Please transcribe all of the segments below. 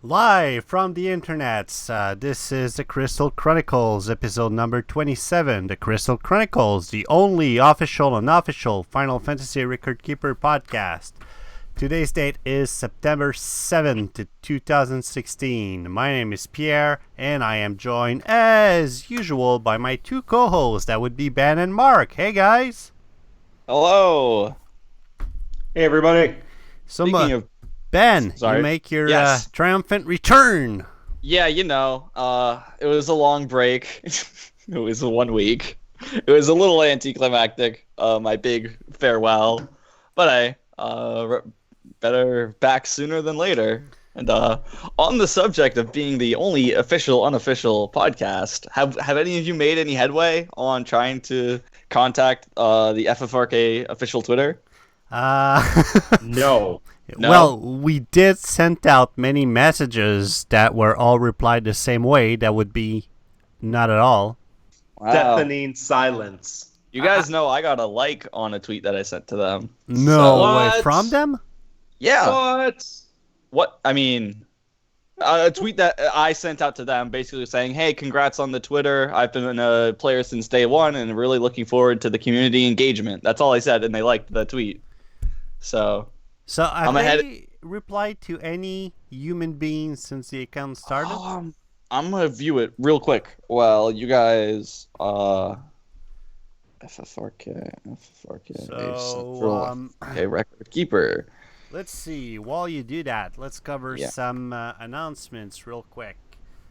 Live from the internets, this is the Crystal Chronicles, episode number 27. The Crystal Chronicles, the only official and unofficial Final Fantasy Record Keeper podcast. Today's date is September 7th, 2016. My name is Pierre, and I am joined, as usual, by my two co-hosts. That would be Ben and Mark. Hey, guys. Hello. Hey, everybody. Speaking of Ben, you make your triumphant return. Yeah, it was a long break. It was 1 week. It was a little anticlimactic, my big farewell. But better back sooner than later. And on the subject of being the only official, unofficial podcast, have any of you made any headway on trying to contact the FFRK official Twitter? No. No? Well, we did send out many messages that were all replied the same way. That would be not at all. Wow. Deafening silence. You guys know I got a like on a tweet that I sent to them. No way. What? From them? Yeah. What? I mean, a tweet that I sent out to them basically saying, hey, congrats on the Twitter. I've been a player since day one and really looking forward to the community engagement. That's all I said, and they liked the tweet. So have they replied to any human beings since the account started? I'm going to view it real quick. Well, you guys, FFRK. So, okay, record keeper. Let's see. While you do that, let's cover some announcements real quick.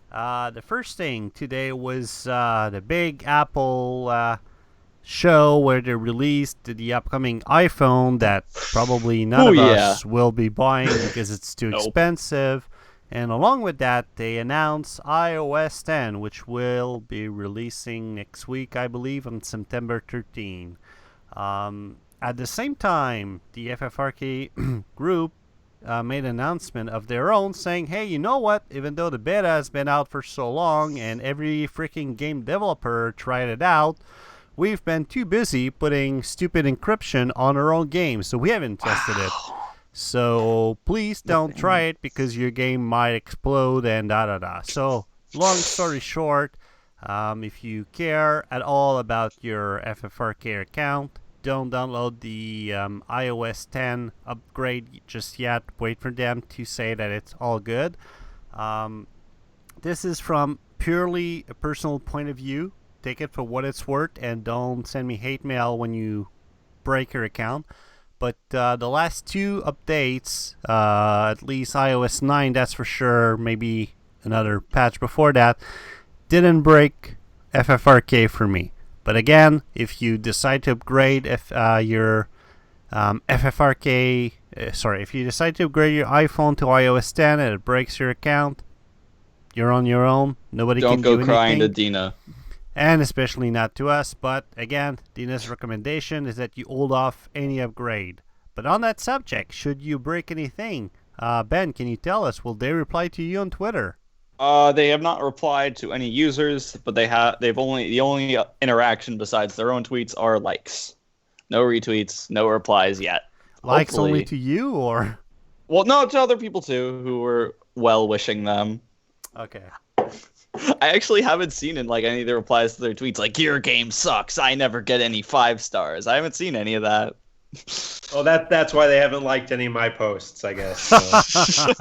The first thing today was the Big Apple show where they released the upcoming iPhone that probably none of us will be buying because it's too expensive. And along with that, they announced iOS 10, which will be releasing next week, I believe, on September 13. At the same time, the FFRK group made an announcement of their own saying, hey, you know what? Even though the beta has been out for so long and every freaking game developer tried it out, we've been too busy putting stupid encryption on our own game, so we haven't tested it. So please don't try it because your game might explode and da-da-da. So long story short, if you care at all about your FFRK account, don't download the iOS 10 upgrade just yet. Wait for them to say that it's all good. This is from purely a personal point of view. Take it for what it's worth and don't send me hate mail when you break your account. But the last two updates, at least iOS 9, that's for sure, maybe another patch before that, didn't break FFRK for me. But again, if you decide to upgrade your FFRK, if you decide to upgrade your iPhone to iOS 10 and it breaks your account, you're on your own. Nobody can do anything. Don't go crying to Dina. And especially not to us, but again, Dina's recommendation is that you hold off any upgrade. But on that subject, should you break anything, Ben, can you tell us, will they reply to you on Twitter? They have not replied to any users, but the only interaction besides their own tweets are likes. No retweets, no replies yet. Likes Hopefully. only to you, or? Well, no, to other people too, who were well wishing them. Okay. I actually haven't seen in any of the replies to their tweets your game sucks. I never get any 5 stars. I haven't seen any of that. Oh, that's why they haven't liked any of my posts, I guess. So.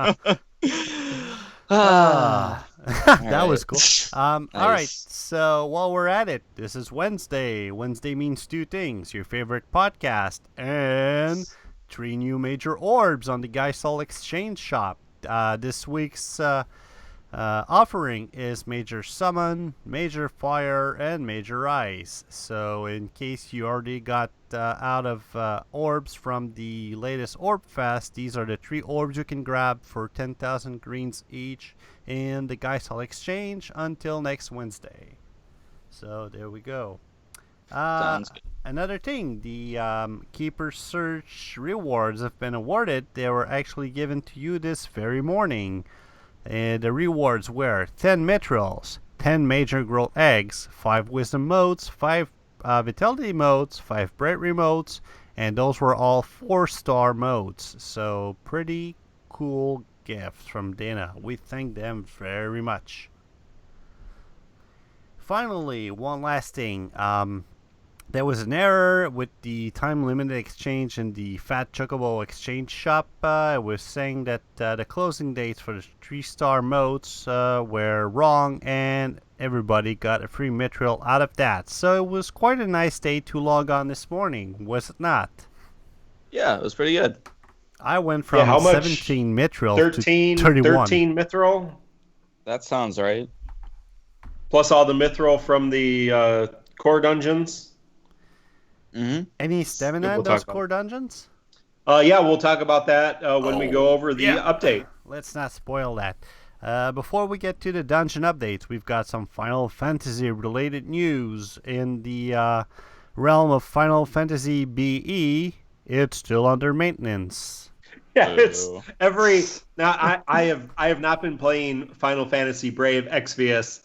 That was cool. Nice. All right, so while we're at it, this is Wednesday. Wednesday means two things: your favorite podcast and 3 new major orbs on the Geisel Exchange Shop. This week's offering is Major Summon, Major Fire, and Major Ice. So in case you already got out of orbs from the latest Orb Fest, these are the 3 orbs you can grab for 10,000 greens each in the Geisel Exchange until next Wednesday. So there we go. Sounds good. Another thing, the Keeper Search rewards have been awarded. They were actually given to you this very morning. The rewards were 10 Mythrils, 10 Major Growth Eggs, 5 Wisdom Motes, 5 Vitality Motes, 5 Bravery Motes, and those were all 4-star modes. So pretty cool gift from Dana. We thank them very much. Finally, one last thing. There was an error with the time-limited exchange in the Fat Chocobo exchange shop. It was saying that the closing dates for the 3-star modes were wrong, and everybody got a free Mythril out of that. So it was quite a nice day to log on this morning, was it not? Yeah, it was pretty good. I went from how much? 17 Mythril 13, to 31. 13 Mythril? That sounds right. Plus all the Mythril from the core dungeons? Mm-hmm. Any stamina in We'll those talk core dungeons? Yeah, we'll talk about that when we go over the update. Let's not spoil that. Before we get to the dungeon updates, we've got some Final Fantasy related news. In the realm of Final Fantasy BE, it's still under maintenance. Yeah, it's now I have not been playing Final Fantasy Brave Exvius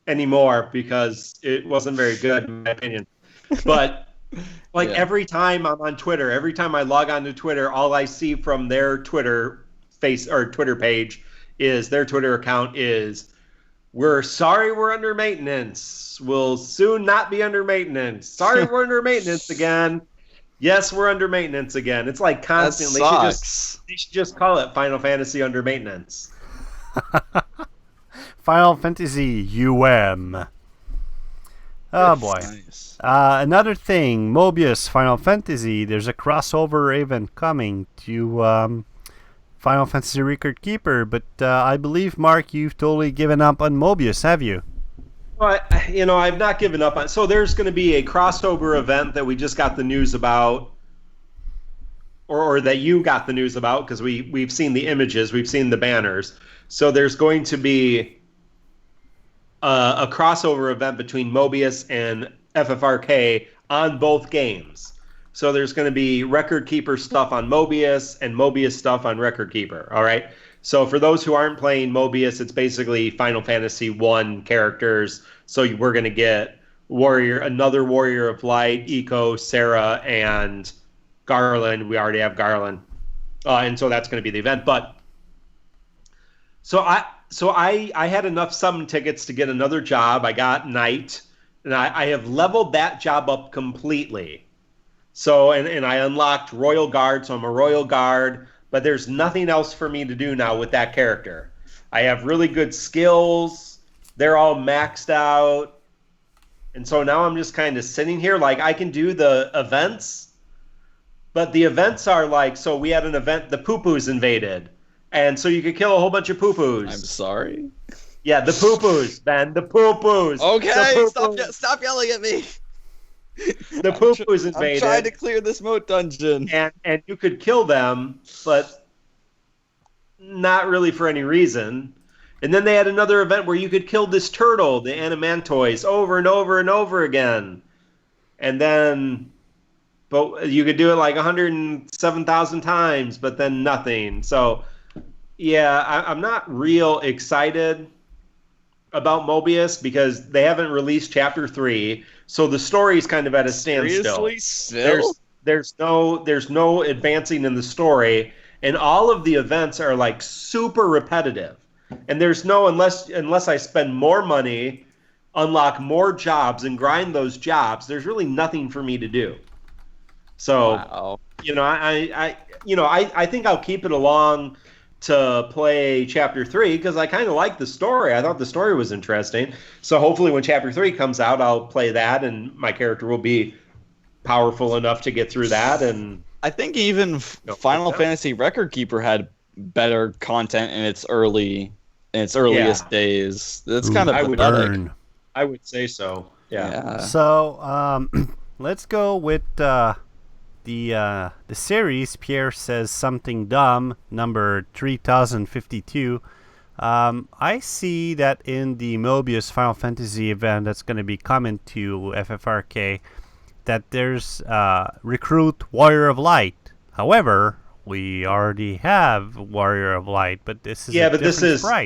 anymore because it wasn't very good in my opinion. But every time I'm on Twitter, every time I log on to Twitter, all I see from their Twitter page is their Twitter account is, "We're sorry we're under maintenance. We'll soon not be under maintenance. Sorry we're under maintenance again. Yes, we're under maintenance again." It's like constantly. They should just call it Final Fantasy under maintenance. Final Fantasy UM. Oh boy. Nice. Another thing, Mobius Final Fantasy, there's a crossover event coming to Final Fantasy Record Keeper, but I believe, Mark, you've totally given up on Mobius, have you? Well, I've not given up on. So there's going to be a crossover event that we just got the news about, or that you got the news about, because we've seen the images, we've seen the banners. So there's going to be a crossover event between Mobius and FFRK on both games. So there's going to be Record Keeper stuff on Mobius and Mobius stuff on Record Keeper. All right. So for those who aren't playing Mobius, it's basically Final Fantasy I characters. So we're going to get another Warrior of Light, Eiko, Sarah, and Garland. We already have Garland. And so that's going to be the event. But so I had enough summon tickets to get another job. I got Knight, and I have leveled that job up completely. So and I unlocked Royal Guard, so I'm a Royal Guard, but there's nothing else for me to do now with that character. I have really good skills. They're all maxed out. And so now I'm just kind of sitting here. Like, I can do the events, but the events are like, so we had an event, the poo-poos invaded. And so you could kill a whole bunch of poo-poos. I'm sorry. Yeah, the poo-poos, Ben. The poo-poos. Okay, stop yelling at me. The poo-poos invaded. I'm trying to clear this moat dungeon. And you could kill them, but not really for any reason. And then they had another event where you could kill this turtle, the Animantoise, over and over and over again. And then, but you could do it like 107,000 times, but then nothing. So, yeah, I'm not real excited about Mobius because they haven't released Chapter 3, so the story's kind of at a standstill. Seriously? Still? There's no advancing in the story, and all of the events are like super repetitive. And there's no, unless I spend more money, unlock more jobs, and grind those jobs, there's really nothing for me to do. So, wow. I think I'll keep it along to play Chapter 3 because I kind of like the story. I thought the story was interesting. So hopefully when Chapter 3 comes out, I'll play that, and my character will be powerful enough to get through that. And I think even Final Fantasy Record Keeper had better content in its earliest days. That's kind of pathetic. I would say so. Yeah. So let's go with the series. Pierre says something dumb, number 3052. I see that in the Mobius Final Fantasy event that's going to be coming to FFRK, that there's Recruit Warrior of Light. However, we already have Warrior of Light, but this is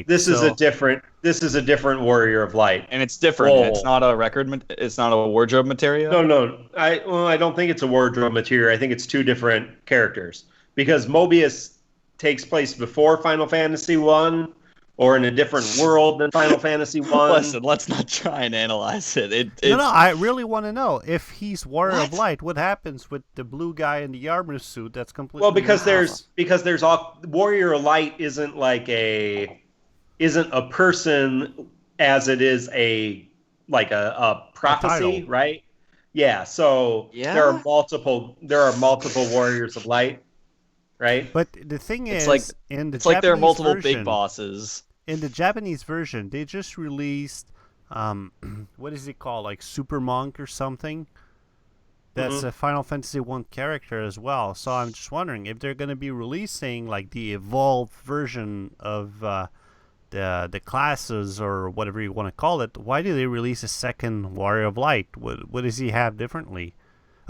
this is a different Warrior of Light, and it's different. Oh. It's not a record. It's not a wardrobe material. No. I don't think it's a wardrobe material. I think it's two different characters because Mobius takes place before Final Fantasy 1 or in a different world than Final Fantasy 1. Listen, let's not try and analyze it. No, I really want to know if he's Warrior of What? Light. What happens with the blue guy in the armor suit? That's completely Well, because different. there's all Warrior of Light isn't a person as it is a prophecy, title. right? Yeah, so Yeah? there are multiple Warriors of Light, right? But the thing It's is, like- in the It's like there are Japanese multiple version, big bosses. in the Japanese version, they just released, what is it called, like Super Monk or something? That's a Final Fantasy 1 character as well. So I'm just wondering if they're going to be releasing like the evolved version of the classes or whatever you want to call it. Why do they release a second Warrior of Light? What does he have differently?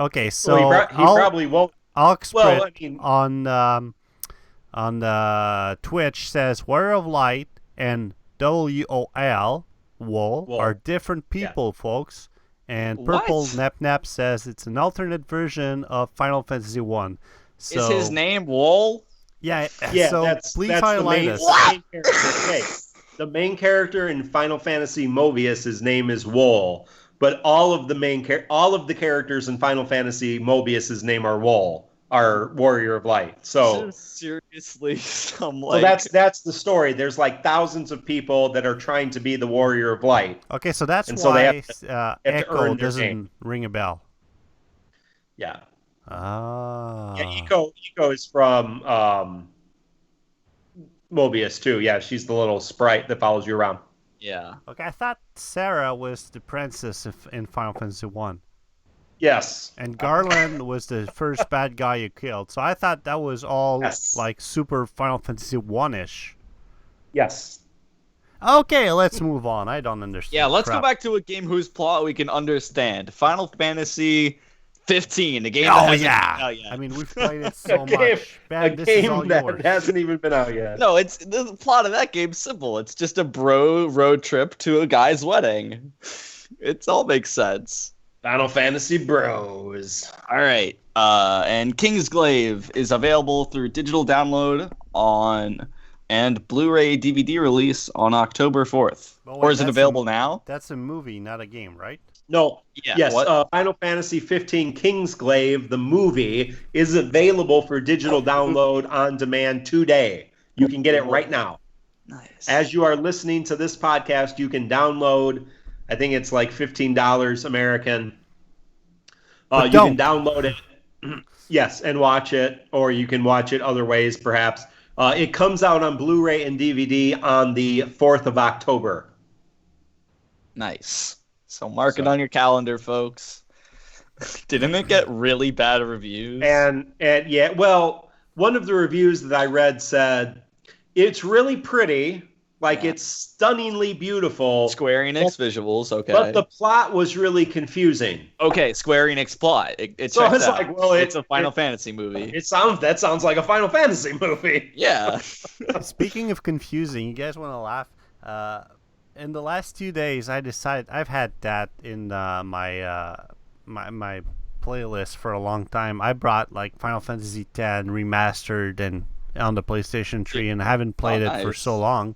Okay, so Well, he probably won't. Alex Well, I Pritt mean, on Twitch says Warrior of Light and WOL Wol are different people, folks. And Purple What? Nap Nap says it's an alternate version of Final Fantasy 1. So, Is his name Wool? Yeah, yeah, so that's please the highlight main, us. the main character. Okay, the main character in Final Fantasy Mobius, his name is Wool, but all of the characters in Final Fantasy Mobius's name are Wool, are Warrior of Light. So seriously, some So that's the story. There's like thousands of people that are trying to be the Warrior of Light. Okay, so that's And so they why have to Echo earn their doesn't name. ring a bell. Yeah. Ah. Yeah, Eco is from Mobius too. Yeah, she's the little sprite that follows you around. Yeah. Okay, I thought Sarah was the princess in Final Fantasy 1. Yes. And Garland was the first bad guy you killed. So I thought that was all Yes. like super Final Fantasy 1-ish. Yes. Okay, let's move on. I don't understand. Yeah, let's crap. go back to a game whose plot we can understand. Final Fantasy 15, a game that Oh hasn't yeah. come out yet. I mean, we've played it so A game- much. Ben, A this is all game that yours. hasn't even been out yet. No, it's the plot of that game's simple. It's just a bro road trip to a guy's wedding. It all makes sense. Final Fantasy Bros. All right. And Kingsglaive is available through digital download and Blu-ray DVD release on October 4th. Oh, wait, or is it that's available now? That's a movie, not a game, right? No. Yeah. Yes. What? Final Fantasy 15 Kingsglaive, the movie, is available for digital download on demand today. You can get it right now. Nice. As you are listening to this podcast, you can download. I think it's like $15 American. You don't. can download it, yes, and watch it, or you can watch it other ways, perhaps. It comes out on Blu-ray and DVD on the 4th of October. Nice. So mark it on your calendar, folks. Didn't it get really bad reviews? And yeah, well, one of the reviews that I read said it's really pretty, like it's stunningly beautiful. Square Enix visuals, okay. But the plot was really confusing. Okay, Square Enix plot. It So checks it's out. like, well, it's a Final Fantasy movie. That sounds like a Final Fantasy movie. Yeah. Speaking of confusing, you guys want to laugh? In the last 2 days, I decided I've had that in my playlist for a long time. I brought like Final Fantasy X remastered and on the PlayStation 3, and I haven't played it for nice. so long.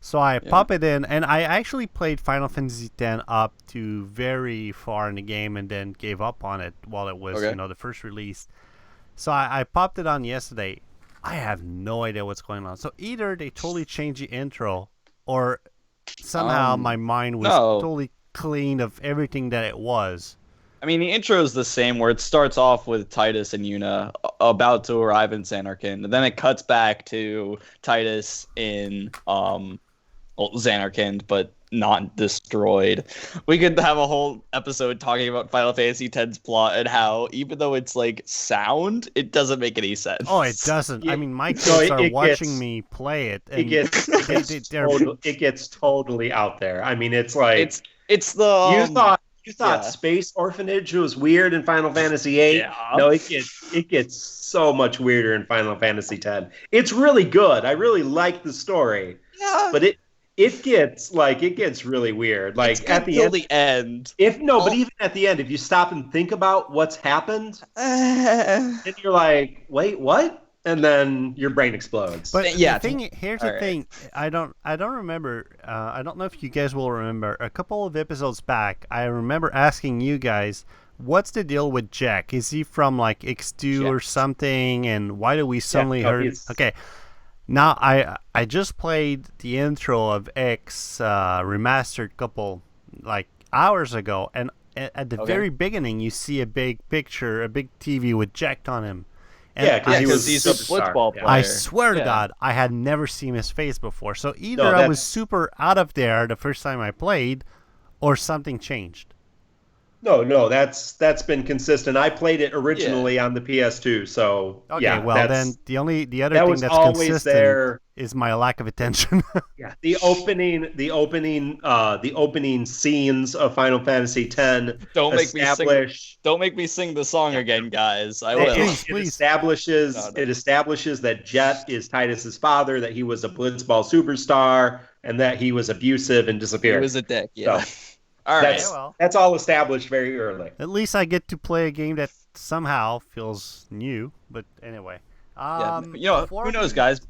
So I pop it in, and I actually played Final Fantasy X up to very far in the game, and then gave up on it while it was the first release. So I popped it on yesterday. I have no idea what's going on. So either they totally changed the intro, or somehow my mind was totally clean of everything that it was. I mean, the intro is the same, where it starts off with Titus and Yuna about to arrive in Xanarkand, and then it cuts back to Titus in Xanarkand, but not destroyed. We could have a whole episode talking about Final Fantasy X's plot and how, even though it's like sound, it doesn't make any sense. Oh, it doesn't. I mean, my kids are watching me play it. And It gets totally out there. I mean, it's like it's the you thought Space Orphanage was weird in Final Fantasy VIII. Yeah. No, it gets so much weirder in Final Fantasy X. It's really good. I really like the story. Yeah. But it gets really weird. Like it's at the end. The end. But even at the end, if you stop and think about what's happened, then you're like, wait, what? and then your brain explodes. But Yeah, here's the thing. I don't remember. I don't know if you guys will remember. A couple of episodes back, I remember asking you guys, "What's the deal with Jack? Is he from like X2 or something? And why do we suddenly heard?" Okay, now I just played the intro of X remastered couple like hours ago, and at the very beginning, you see a big picture, a big TV with Jack on him. And because he's a blitzball player. I swear to God, I had never seen his face before. So either I was super out of there the first time I played, or something changed. No, that's been consistent. I played it originally on the PS2, so okay. Well, then the other thing that's consistent there is my lack of attention. Yeah, the opening scenes of Final Fantasy X. Don't make me sing the song again, guys. I will. It establishes that Jet is Titus's father, that he was a blitzball superstar, and that he was abusive and disappeared. He was a dick. Yeah. So, all right. That's all established very early. At least I get to play a game that somehow feels new. But anyway, who knows, guys?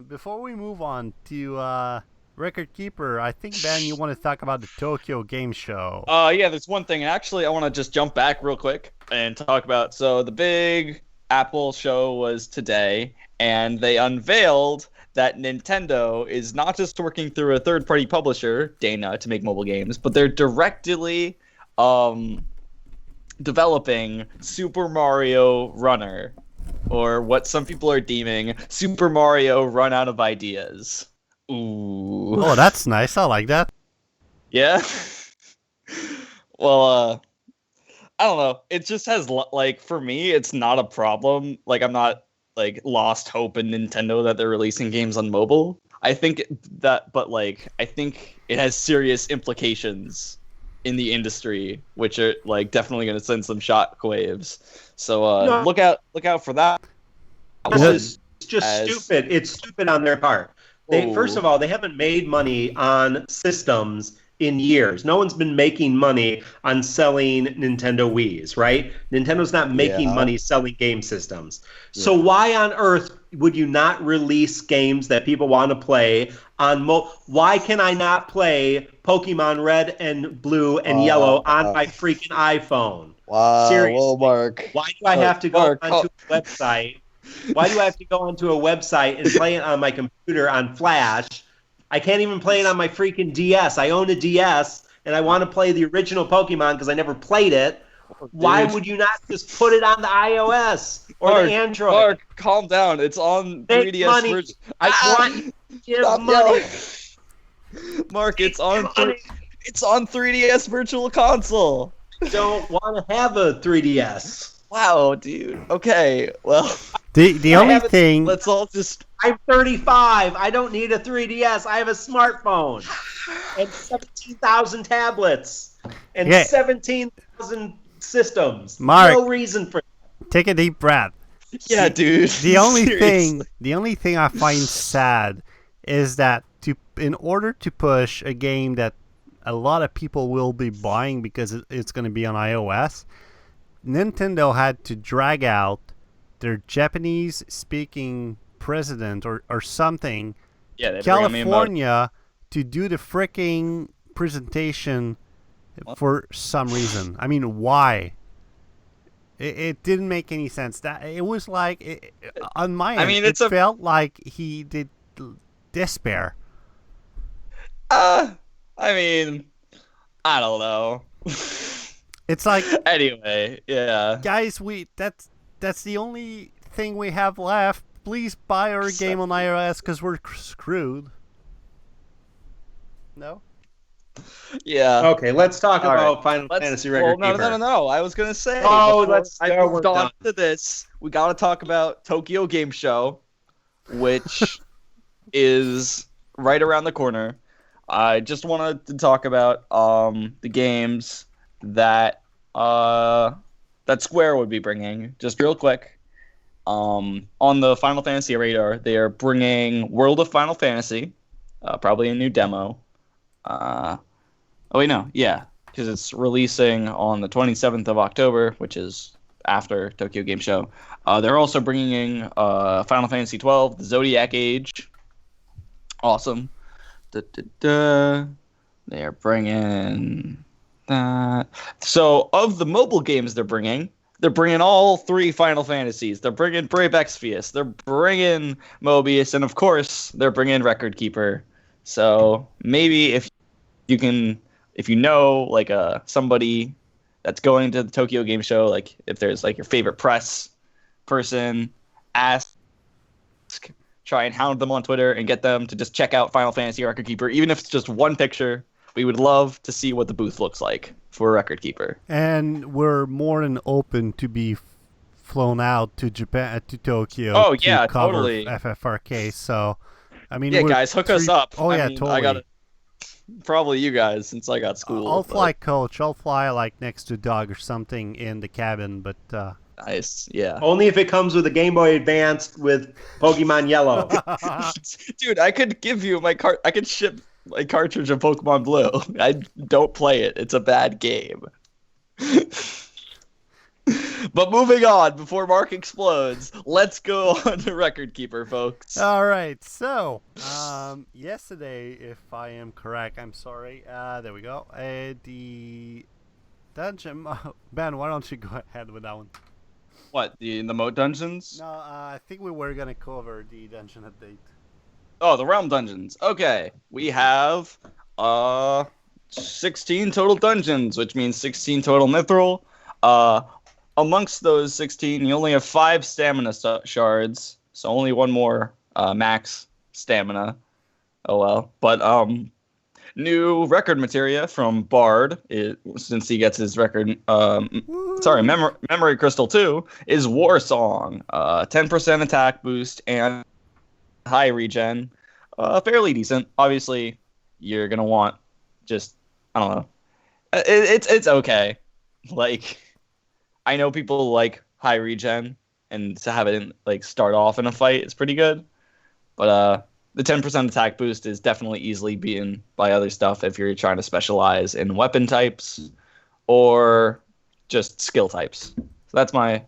Before we move on to Record Keeper, I think, Ben, you want to talk about the Tokyo Game Show. Yeah, there's one thing. Actually, I want to just jump back real quick and talk about. So the big Apple show was today, and they unveiled that Nintendo is not just working through a third-party publisher, Dana, to make mobile games, but they're directly developing Super Mario Runner, or what some people are deeming Super Mario Run Out of Ideas. Ooh. Oh, that's nice. I like that. Yeah? Well, I don't know. It just has, like, for me, it's not a problem. Like, I'm not, like, lost hope in Nintendo that they're releasing games on mobile. I think it has serious implications in the industry, which are, like, definitely going to send some shockwaves. So, look out for that. It's just stupid. It's stupid on their part. First of all, they haven't made money on systems in years. No one's been making money on selling Nintendo Wiis, right? Nintendo's not making money selling game systems. Yeah. So why on earth would you not release games that people want to play on why can I not play Pokemon Red and Blue and Yellow on my freaking iPhone? Wow. Seriously. Well, Mark. Why do I have to go onto a website? Why do I have to go onto a website and play it on my computer on Flash? I can't even play it on my freaking DS. I own a DS, and I want to play the original Pokemon because I never played it. Why would you not just put it on the iOS or the Android? Mark, calm down. It's on 3DS. Money. I want you to give money. Mark, it's on 3DS Virtual Console. I don't want to have a 3DS. Wow, dude. Okay, well. The only thing. Let's all just. I'm 35. I don't need a 3DS. I have a smartphone and 17,000 tablets and 17,000 systems. Mark, no reason for that. Take a deep breath. Yeah, dude. The only thing I find sad is that in order to push a game that a lot of people will be buying because it's going to be on iOS, Nintendo had to drag out their Japanese-speaking president or something, California, to do the freaking presentation for some reason. I mean, why? It didn't make any sense. That it was like on my end, it felt like he did despair. I mean, I don't know. It's like anyway, yeah, guys. That's the only thing we have left. Please buy our game on iOS because we're screwed. No. Yeah. Okay, let's talk about Final Fantasy Record Keeper. No. I was gonna say. I moved on to this. We got to talk about Tokyo Game Show, which is right around the corner. I just wanted to talk about the games that Square would be bringing, just real quick. On the Final Fantasy radar, they are bringing World of Final Fantasy, probably a new demo. Because it's releasing on the 27th of October, which is after Tokyo Game Show. They're also bringing in Final Fantasy XII, the Zodiac Age. Awesome. They're bringing that. So, of the mobile games they're bringing all 3 Final Fantasies. They're bringing Brave Exvius. They're bringing Mobius. And, of course, they're bringing Record Keeper. So, maybe if you know, like, somebody that's going to the Tokyo Game Show, like, if there's, like, your favorite press person, try and hound them on Twitter and get them to just check out Final Fantasy Record Keeper, even if it's just one picture. We would love to see what the booth looks like for Record Keeper. And we're more than open to be flown out to Japan, to Tokyo. Oh, to yeah, cover totally. FFRK. So, I mean, Yeah, guys, hook us up. Oh, yeah, mean, totally. Probably you guys, since I got school. I'll fly coach. I'll fly like next to Doug or something in the cabin, but nice, yeah. Only if it comes with a Game Boy Advance with Pokemon Yellow. Dude, I could give you my cart. I could ship a cartridge of Pokemon Blue. I don't play it. It's a bad game. But moving on, before Mark explodes, let's go on to Record Keeper, folks. All right. So, yesterday, if I am correct, I'm sorry. There we go. The dungeon. Ben, why don't you go ahead with that one? What, the moat dungeons? No, I think we were gonna cover the dungeon update. Oh, the realm dungeons. Okay, we have 16 total dungeons, which means 16 total Mythril. Amongst those 16, you only have 5 stamina shards, so only one more max stamina. Oh well. But new record materia from Bard, since he gets his record. Memory Crystal 2 is War Song. 10% attack boost and high regen. Fairly decent. Obviously, you're gonna want just, I don't know. It's okay. Like, I know people like high regen, and to have it like start off in a fight is pretty good. But the 10% attack boost is definitely easily beaten by other stuff if you're trying to specialize in weapon types or just skill types. So that's my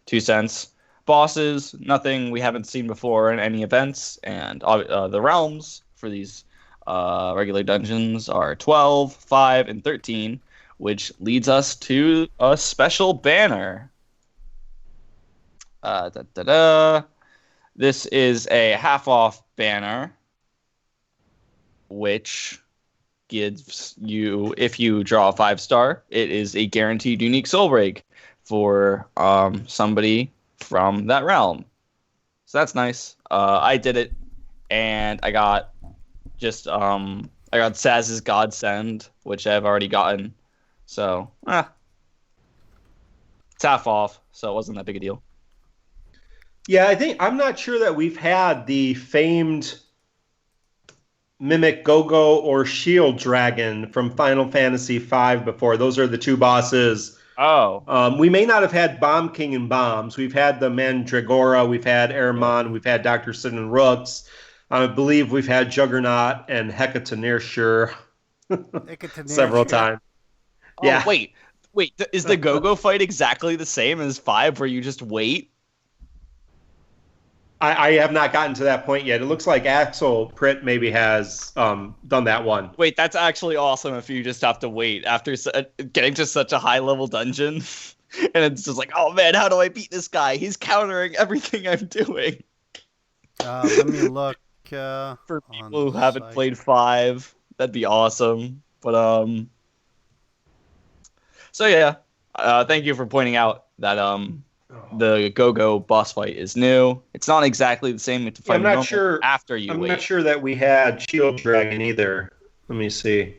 2 cents. Bosses, nothing we haven't seen before in any events, and the realms for these regular dungeons are 12, 5, and 13, which leads us to a special banner. This is a half-off banner, which gives you, if you draw a 5-star, it is a guaranteed unique soul break for somebody from that realm. So that's nice. I did it, and I got Saz's Godsend, which I've already gotten. So, it's half off, so it wasn't that big a deal. Yeah, I'm not sure that we've had the famed Mimic Go-Go or Shield Dragon from Final Fantasy V before. Those are the 2 bosses. Oh. We may not have had Bomb King and Bombs. We've had the Mandragora, we've had Airmon, we've had Dr. Sid and Rooks. I believe we've had Juggernaut and Hecatonirshur several times. Oh, yeah. Wait. Is the Go-Go fight exactly the same as 5, where you just wait? I have not gotten to that point yet. It looks like Axel Pritt maybe has done that one. Wait, that's actually awesome if you just have to wait after getting to such a high-level dungeon. And it's just like, oh man, how do I beat this guy? He's countering everything I'm doing. Let me look. For people who haven't played 5, that'd be awesome. But, so yeah, thank you for pointing out that, the Go-Go boss fight is new. It's not exactly the same. I'm not sure. After you wait. I'm not sure that we had Shield Dragon either. Let me see.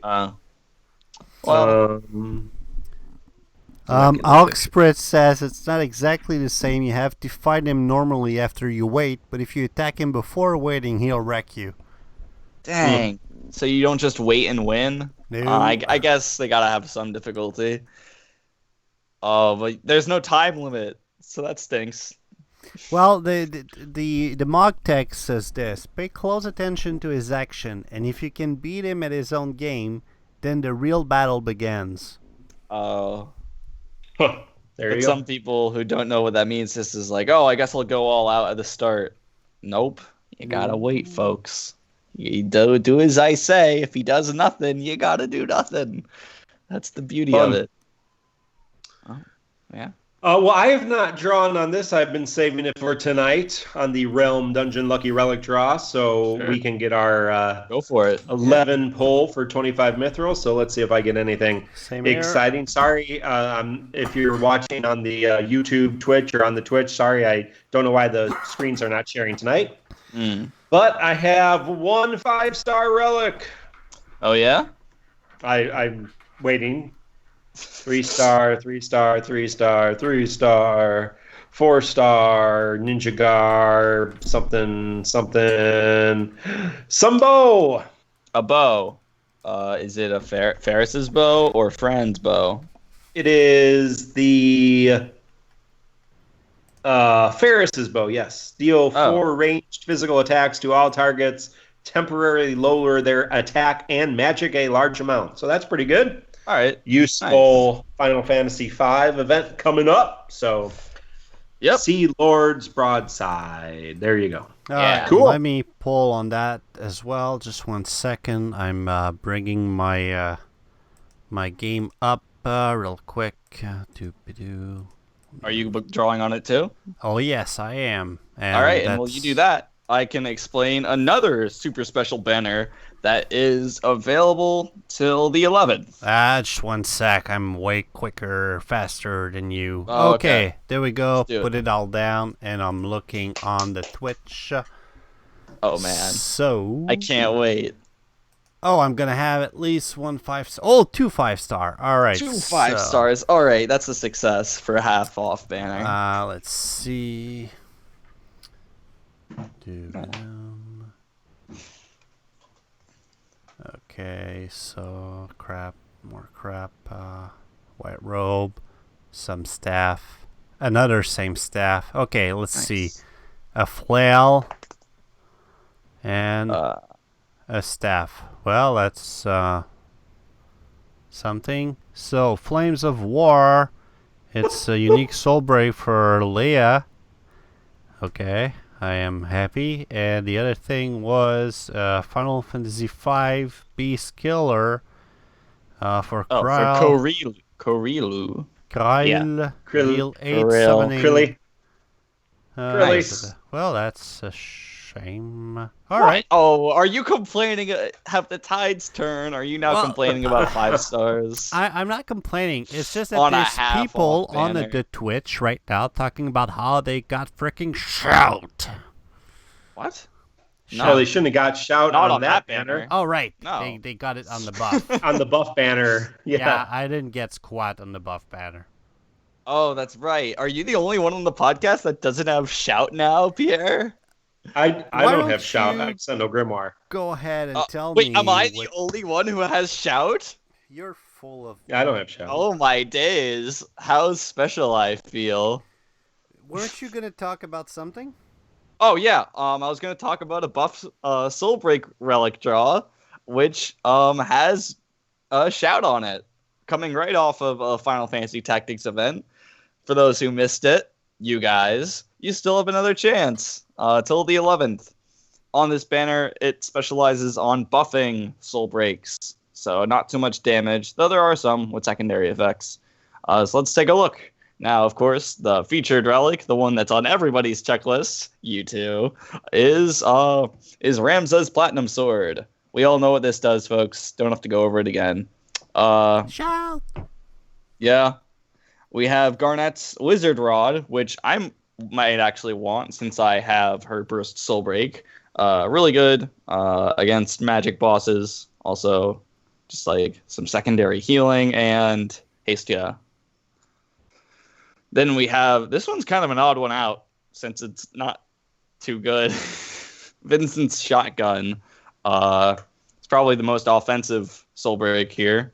Alexprit says it's not exactly the same. You have to fight him normally after you wait, but if you attack him before waiting, he'll wreck you. Dang. So you don't just wait and win? No. I guess they gotta have some difficulty. But there's no time limit. So that stinks. Well, the mod text says this: pay close attention to his action, and if you can beat him at his own game, then the real battle begins. Oh. There But you some go. people who don't know what that means, this is like, oh, I guess I'll go all out at the start. Nope. You gotta wait, folks. You do as I say. If he does nothing, you gotta do nothing. That's the beauty of it. Oh, yeah. Well, I have not drawn on this. I've been saving it for tonight on the Realm Dungeon Lucky Relic Draw, so Sure. we can get our Go for it. 11 pull for 25 Mythril. So let's see if I get anything Same here. exciting. Sorry, if you're watching on the YouTube, Twitch, or on the Twitch. Sorry, I don't know why the screens are not sharing tonight. But I have 1 5-star relic. Oh, yeah? I'm waiting. 3-star, 3-star, 3-star, 3-star, 4-star, Ninja Garb, something. Some bow. A bow. Is it a Ferris's bow or Fran's bow? It is the Ferris's bow, yes. Deal 4 ranged physical attacks to all targets, temporarily lower their attack and magic a large amount. So that's pretty good. All right. Useful Final Fantasy V event coming up. So, Sea Lord's Broadside. There you go. Yeah. Cool. Let me pull on that as well. Just 1 second. I'm bringing my my game up real quick. Doop-a-doo. Are you drawing on it too? Oh yes, I am. And all right, and while you do that, I can explain another super special banner that is available till the 11th. Just 1 sec. I'm way faster than you. Oh, okay, there we go. do it. Put it all down, and I'm looking on the Twitch. Oh man, So I can't wait. Oh, I'm gonna have at least 1 5-star. Oh, 2 5-star. All right, 2 5-stars. All right, that's a success for a half off banner. Let's see. Okay, so more crap. White robe, some staff, another same staff. Okay, let's see. A flail and a staff. Well, that's something. So, Flames of War. It's a unique soul break for Leia. Okay, I am happy. And the other thing was Final Fantasy V Beast Killer for Kryl. For Korilu. Kryl. Kryl 8 Kryl. summoning. Nice. Well, that's a shame. All right. Oh, are you complaining? Have the tides turn? Are you now complaining about 5 stars? I'm not complaining. It's just that On a there's half people off on banner. the Twitch right now talking about how they got freaking shout. What? No, they shouldn't have got shout Not on that banner. Oh, right. No. They got it on the buff. On the buff banner. Yeah, I didn't get squat on the buff banner. Oh, that's right. Are you the only one on the podcast that doesn't have shout now, Pierre? I Why don't don't have shout. you- I send no grimoire. Go ahead and tell Wait, me. am I the what- only one who has shout? You're full of... I don't have shout. Oh my days. How special I feel. Weren't you going to talk about something? Oh yeah, I was gonna talk about a buff Soulbreak Relic Draw, which has a shout on it, coming right off of a Final Fantasy Tactics event. For those who missed it, you guys, you still have another chance till the 11th. On this banner, it specializes on buffing soul breaks, so not too much damage, though there are some with secondary effects. So let's take a look. Now, of course, the featured relic, the one that's on everybody's checklist, you two, is Ramza's Platinum Sword. We all know what this does, folks. Don't have to go over it again. Shout! Yeah. We have Garnet's Wizard Rod, which I might actually want since I have her Burst Soul Break. Really good against magic bosses. Also, just like some secondary healing and haste. Yeah. Then we have, this one's kind of an odd one out since it's not too good. Vincent's Shotgun. It's probably the most offensive soul break here.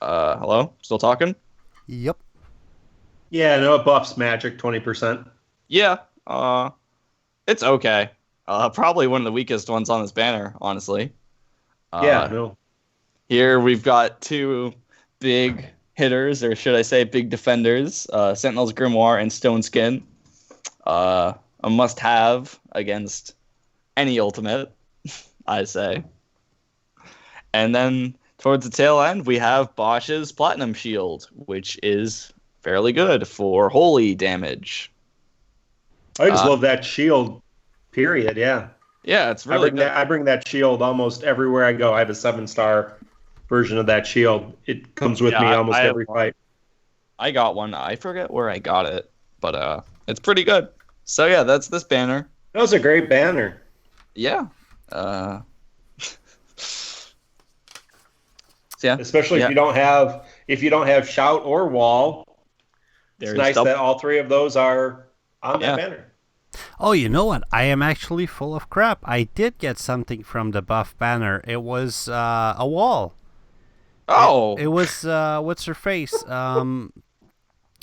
Hello? Still talking? Yep. Yeah, no, it buffs magic 20%. Yeah. It's okay. Probably one of the weakest ones on this banner, honestly. Yeah, no. Here we've got two big hitters, or should I say big defenders, Sentinel's Grimoire and Stone Skin. A must-have against any ultimate, I say. And then towards the tail end, we have Bosch's Platinum Shield, which is fairly good for holy damage. I just love that shield, period, yeah. Yeah, it's really good. I bring that shield almost everywhere I go. I have a 7-star version of that shield. It comes with me almost every fight. I got one. I forget where I got it, but it's pretty good. So yeah, that's this banner. That was a great banner. Yeah. Yeah. Especially if you don't have shout or wall. It's nice that all three of those are on that banner. Oh, you know what? I am actually full of crap. I did get something from the buff banner. It was a wall. Oh. It was what's her face? Well,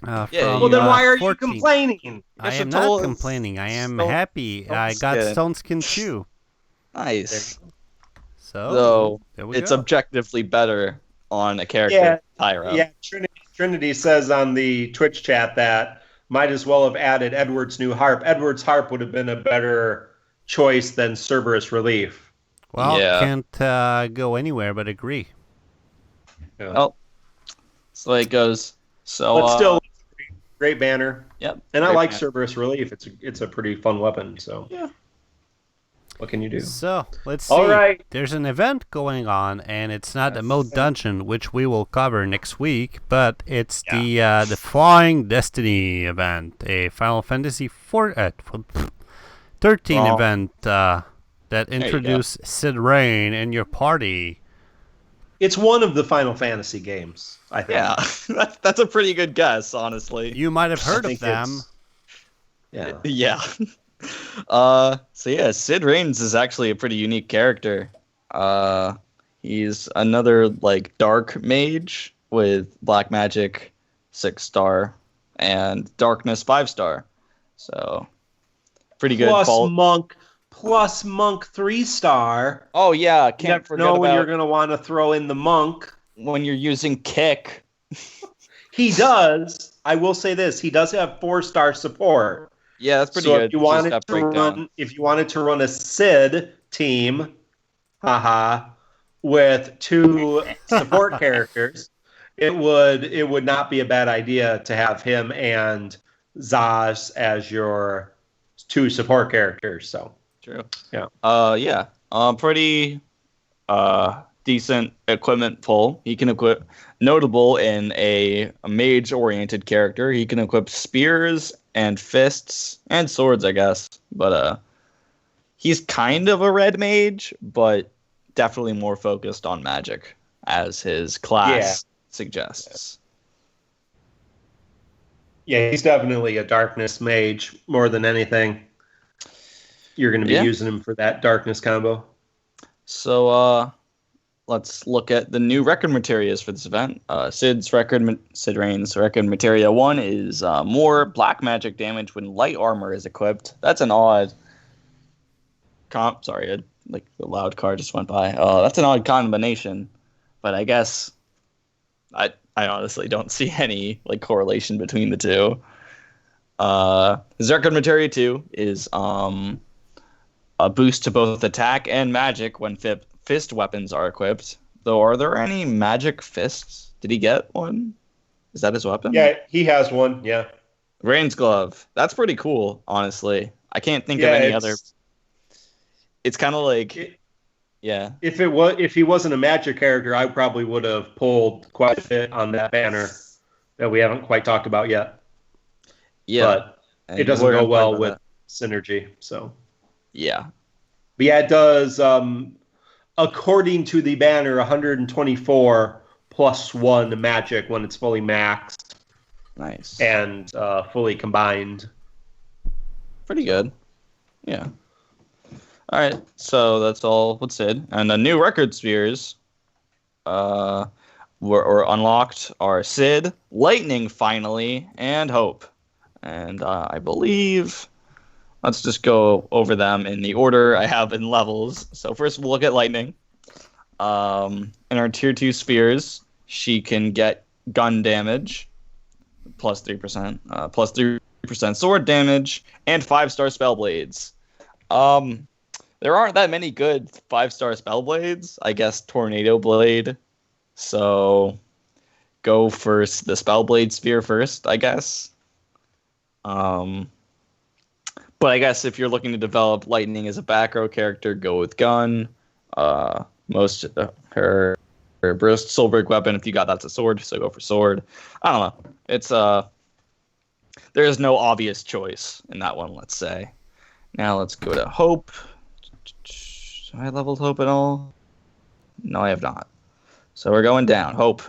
then why are you complaining? I am not complaining. I am happy. I got Stone Skin too. Nice. So it's objectively better on a character. Tyro. Yeah, Trinity says on the Twitch chat that might as well have added Edward's new harp. Edward's harp would have been a better choice than Cerberus Relief. Well, can't go anywhere but agree. Yeah. Well, that's the way it goes. So, but still, great banner. Yep. And I like Cerberus Relief. It's a pretty fun weapon. So yeah. What can you do? So let's see. All right. There's an event going on, and it's not the mode dungeon, which we will cover next week, but it's the Defying Destiny event, a Final Fantasy 13 event that introduced Cid Raines in your party. It's one of the Final Fantasy games, I think. Yeah, that's a pretty good guess, honestly. You might have heard of them. Yeah. Yeah. So yeah, Cid Raines is actually a pretty unique character. He's another like dark mage with black magic 6-star and darkness 5-star. So pretty good. Plus monk 3-star. Oh yeah, can't forget about when you're gonna want to throw in the monk when you're using kick. He does. I will say this: he does have 4-star support. Yeah, that's pretty good. If you wanted to run a Cid team, with 2 support characters, it would not be a bad idea to have him and Zaz as your 2 support characters. So true. Yeah. Pretty decent equipment pull. He can equip, notable in a mage-oriented character, he can equip spears and fists and swords, I guess. But he's kind of a red mage, but definitely more focused on magic, as his class suggests. Yeah, he's definitely a darkness mage more than anything. You're going to be using him for that darkness combo. So let's look at the new record materials for this event. Cid Raines' record materia 1 is more black magic damage when light armor is equipped. That's an odd sorry, like the loud car just went by. That's an odd combination, but I guess I honestly don't see any like correlation between the two. His record materia 2 is a boost to both attack and magic when fist weapons are equipped. Though, are there any magic fists? Did he get one? Is that his weapon? Yeah, he has one. Yeah. Rain's glove. That's pretty cool, honestly. I can't think of any other. It's kind of like, If he wasn't a magic character, I probably would have pulled quite a bit on that banner that we haven't quite talked about yet. Yeah, but it doesn't go well with synergy. So. Yeah. But yeah, it does. According to the banner, 124 plus 1 magic when it's fully maxed. Nice. And fully combined. Pretty good. Yeah. All right. So that's all with Cid. And the new record spheres were unlocked are Cid, Lightning finally, and Hope. And I believe... Let's just go over them in the order I have in levels. So first we'll look at Lightning. In our tier 2 spheres, she can get gun damage, plus 3%, plus 3% sword damage, and 5-star spell blades. There aren't that many good 5-star spell blades. I guess Tornado Blade. So go for the spell blade sphere first, I guess. But I guess if you're looking to develop Lightning as a back row character, go with gun. Her burst soulbreak weapon, if you got that's a sword, so go for sword. I don't know. It's there is no obvious choice in that one, let's say. Now let's go to Hope. Have I leveled Hope at all? No, I have not. So we're going down. Hope.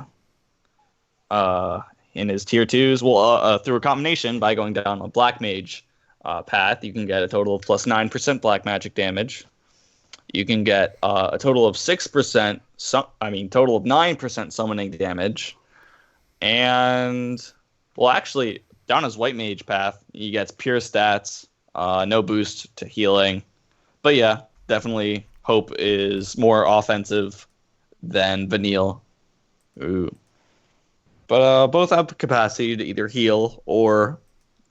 In his tier 2s, well, through a combination by going down a Black Mage path, you can get a total of plus 9% black magic damage. You can get a total of 6%, total of 9% summoning damage. And, well, actually, down his White Mage path, he gets pure stats, no boost to healing. But yeah, definitely Hope is more offensive than Vanille. Ooh. But both have capacity to either heal or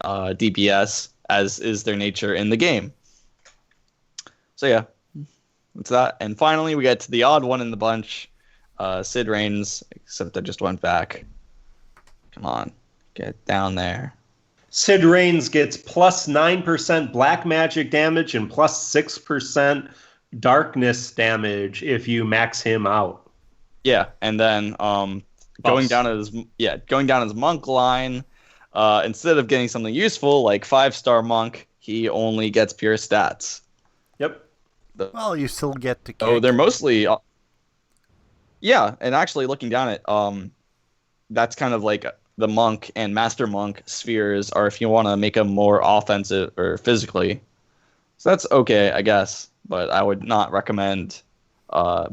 DPS, as is their nature in the game. So yeah, that's that. And finally, we get to the odd one in the bunch, Cid Raines, except I just went back. Come on, get down there. Cid Raines gets plus 9% black magic damage and plus 6% darkness damage if you max him out. Yeah, and then going down his monk line, instead of getting something useful like 5-star monk, he only gets pure stats. Yep. Well, you still get to kick. Oh, they're mostly yeah, and actually looking down at that's kind of like the monk and master monk spheres are if you want to make them more offensive or physically. So that's okay, I guess, but I would not recommend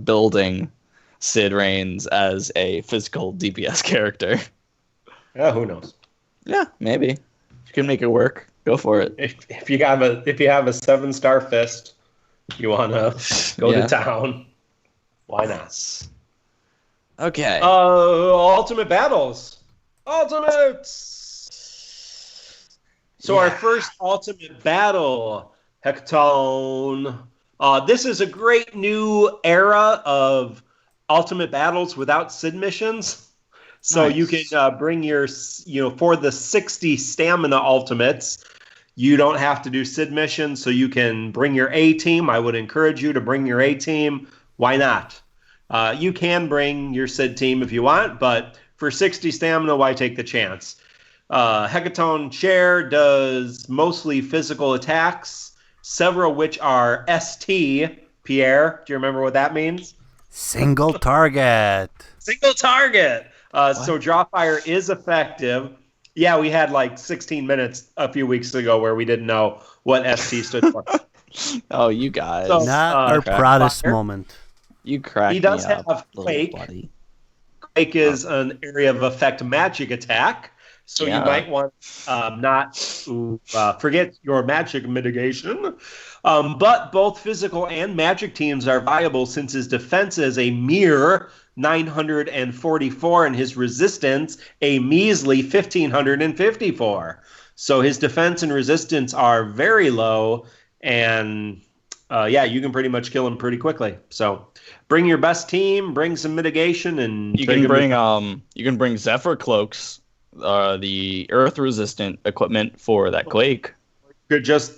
building Cid Raines as a physical DPS character. Yeah, who knows? Yeah, maybe. If you can make it work, go for it. If you have a 7-star fist, you want to go to town. Why not? Okay. Ultimate battles. Ultimates. So our first ultimate battle, Hekaton. This is a great new era of ultimate battles without Cid missions. So you can bring your, for the 60 stamina ultimates, you don't have to do Cid missions, so you can bring your A team. I would encourage you to bring your A team. Why not? You can bring your Cid team if you want, but for 60 stamina, why take the chance? Hekaton Chair does mostly physical attacks, several which are ST. Pierre, do you remember what that means? Single target. Single target. So Drawfire is effective. Yeah, we had like 16 minutes a few weeks ago where we didn't know what ST stood for. Oh, you guys. So, Not our proudest moment. You cracked He does me up, have Quake. buddy. Quake is an area of effect magic attack. So you might want not to forget your magic mitigation. But both physical and magic teams are viable since his defense is a mere 944 and his resistance a measly 1,554. So his defense and resistance are very low, and you can pretty much kill him pretty quickly. So bring your best team, bring some mitigation, and you can bring Zephyr cloaks, the earth resistant equipment for that Quake. Could just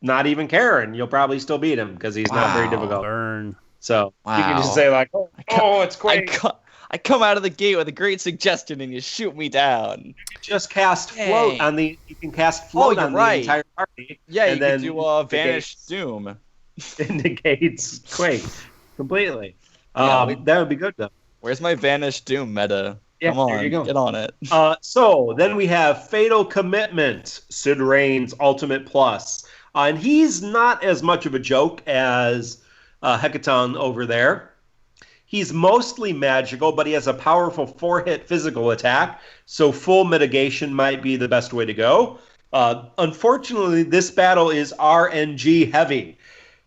not even care, and you'll probably still beat him because he's not very difficult. Burn. So you can just say like, it's Quake. I come out of the gate with a great suggestion, and you shoot me down. You can just cast float on the. You can cast float on the entire party. Yeah, and you then can do Vanish Doom. It negates Quake completely. That would be good though. Where's my Vanish Doom meta? Yeah, Come on, there you go. Get on it. So then we have Fatal Commitment, Cid Raines Ultimate Plus. And he's not as much of a joke as Hekaton over there. He's mostly magical, but he has a powerful 4-hit physical attack, so full mitigation might be the best way to go. Unfortunately, this battle is RNG heavy.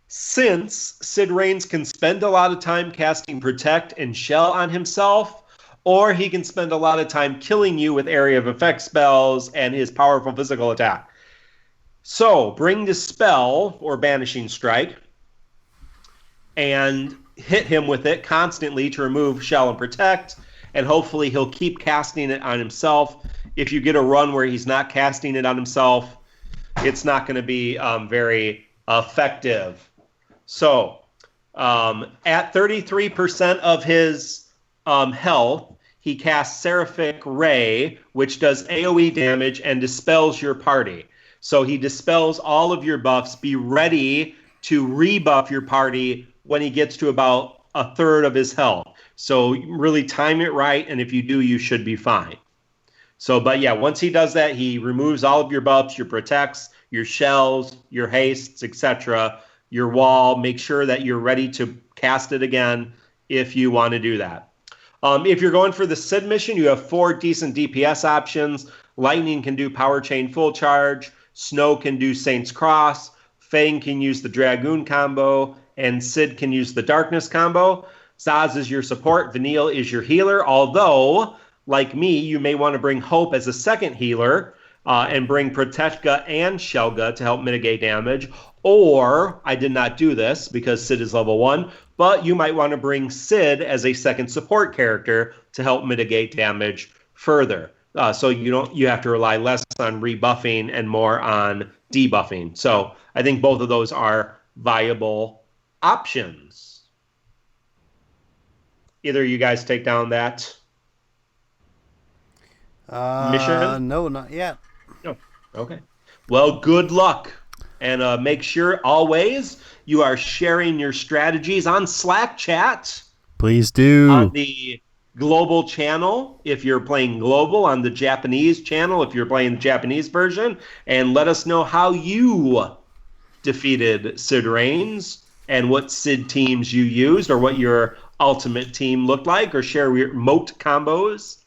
Since Cid Raines can spend a lot of time casting Protect and Shell on himself, or he can spend a lot of time killing you with area of effect spells and his powerful physical attack. So, bring Dispel or Banishing Strike and hit him with it constantly to remove Shell and Protect, and hopefully he'll keep casting it on himself. If you get a run where he's not casting it on himself, it's not going to be very effective. So, at 33% of his health, he casts Seraphic Ray, which does AoE damage and dispels your party. So he dispels all of your buffs. Be ready to rebuff your party when he gets to about a third of his health. So really time it right, and if you do, you should be fine. So, but yeah, once he does that, he removes all of your buffs, your protects, your shells, your hastes, etc., your wall. Make sure that you're ready to cast it again if you want to do that. If you're going for the Cid mission, you have 4 decent DPS options. Lightning can do Power Chain Full Charge. Snow can do Saint's Cross. Fang can use the Dragoon combo. And Cid can use the Darkness combo. Zaz is your support. Vanille is your healer. Although, like me, you may want to bring Hope as a second healer and bring Protechka and Shelga to help mitigate damage. Or, I did not do this because Cid is level 1, but you might want to bring Cid as a second support character to help mitigate damage further. So you have to rely less on rebuffing and more on debuffing. So I think both of those are viable options. Either you guys take down that mission? No, not yet. No. Okay. Well, good luck. And make sure always you are sharing your strategies on Slack chat. Please do. On the global channel, if you're playing global, on the Japanese channel, if you're playing the Japanese version. And let us know how you defeated Cid Raines and what Cid teams you used or what your ultimate team looked like, or share your moat combos.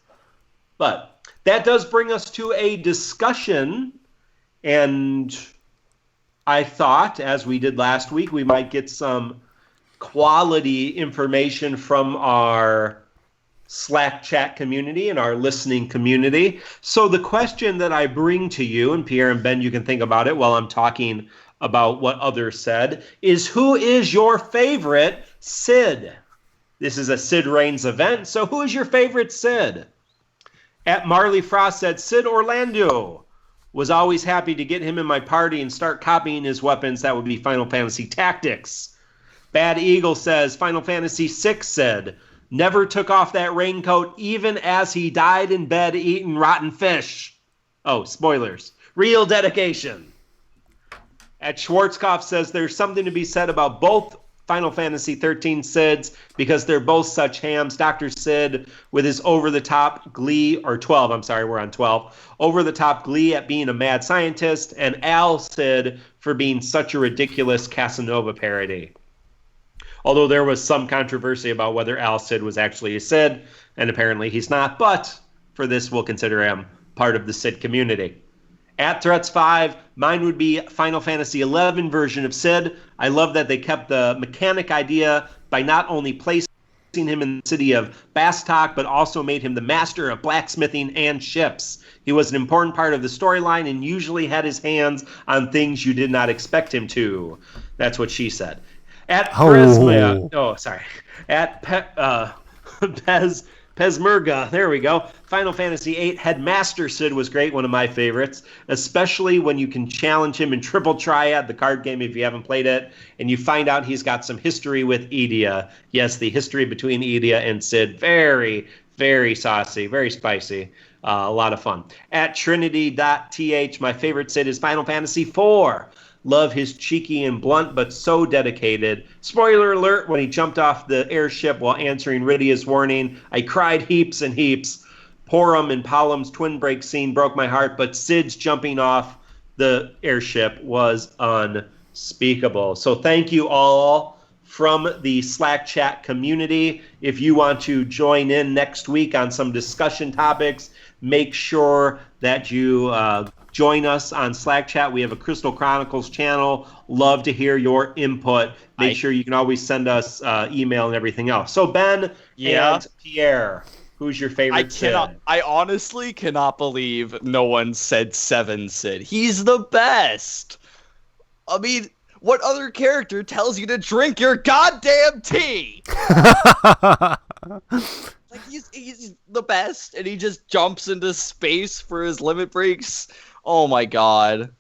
But that does bring us to a discussion, and I thought, as we did last week, we might get some quality information from our Slack chat community and our listening community. So the question that I bring to you, and Pierre and Ben, you can think about it while I'm talking about what others said, is who is your favorite Cid? This is a Cid Raines event, so who is your favorite Cid? At Marley Frost said, Cid Orlando. Was always happy to get him in my party and start copying his weapons. That would be Final Fantasy Tactics. Bad Eagle says, Final Fantasy VI Cid. Never took off that raincoat even as he died in bed eating rotten fish. Oh, spoilers. Real dedication. At Schwarzkopf says, there's something to be said about both Final Fantasy XIII Cids because they're both such hams. Dr. Cid with his over-the-top glee, or 12, I'm sorry, we're on 12, over-the-top glee at being a mad scientist, and Al Cid for being such a ridiculous Casanova parody. Although there was some controversy about whether Al Cid was actually a Cid, and apparently he's not, but for this we'll consider him part of the Cid community. At Threats 5, mine would be Final Fantasy XI version of Cid. I love that they kept the mechanic idea by not only placing him in the city of Bastok, but also made him the master of blacksmithing and ships. He was an important part of the storyline and usually had his hands on things you did not expect him to. That's what she said. At Pesmerga, there we go. Final Fantasy VIII Headmaster Cid was great, one of my favorites, especially when you can challenge him in Triple Triad, the card game, if you haven't played it, and you find out he's got some history with Edea. Yes, the history between Edea and Cid, very, very saucy, very spicy. A lot of fun. At Trinity.th, my favorite Cid is Final Fantasy IV. Love his cheeky and blunt, but so dedicated. Spoiler alert, when he jumped off the airship while answering Rydia's warning, I cried heaps and heaps. Porum and Palom's twin break scene broke my heart, but Cid's jumping off the airship was unspeakable. So thank you all from the Slack chat community. If you want to join in next week on some discussion topics, make sure that you join us on Slack chat. We have a Crystal Chronicles channel. Love to hear your input. Make sure you can always send us email and everything else. So Ben and Pierre, Who's your favorite Cid? I honestly cannot believe no one said 7 Cid. He's the best. I mean, what other character tells you to drink your goddamn tea? Like he's the best, and he just jumps into space for his limit breaks. Oh my god!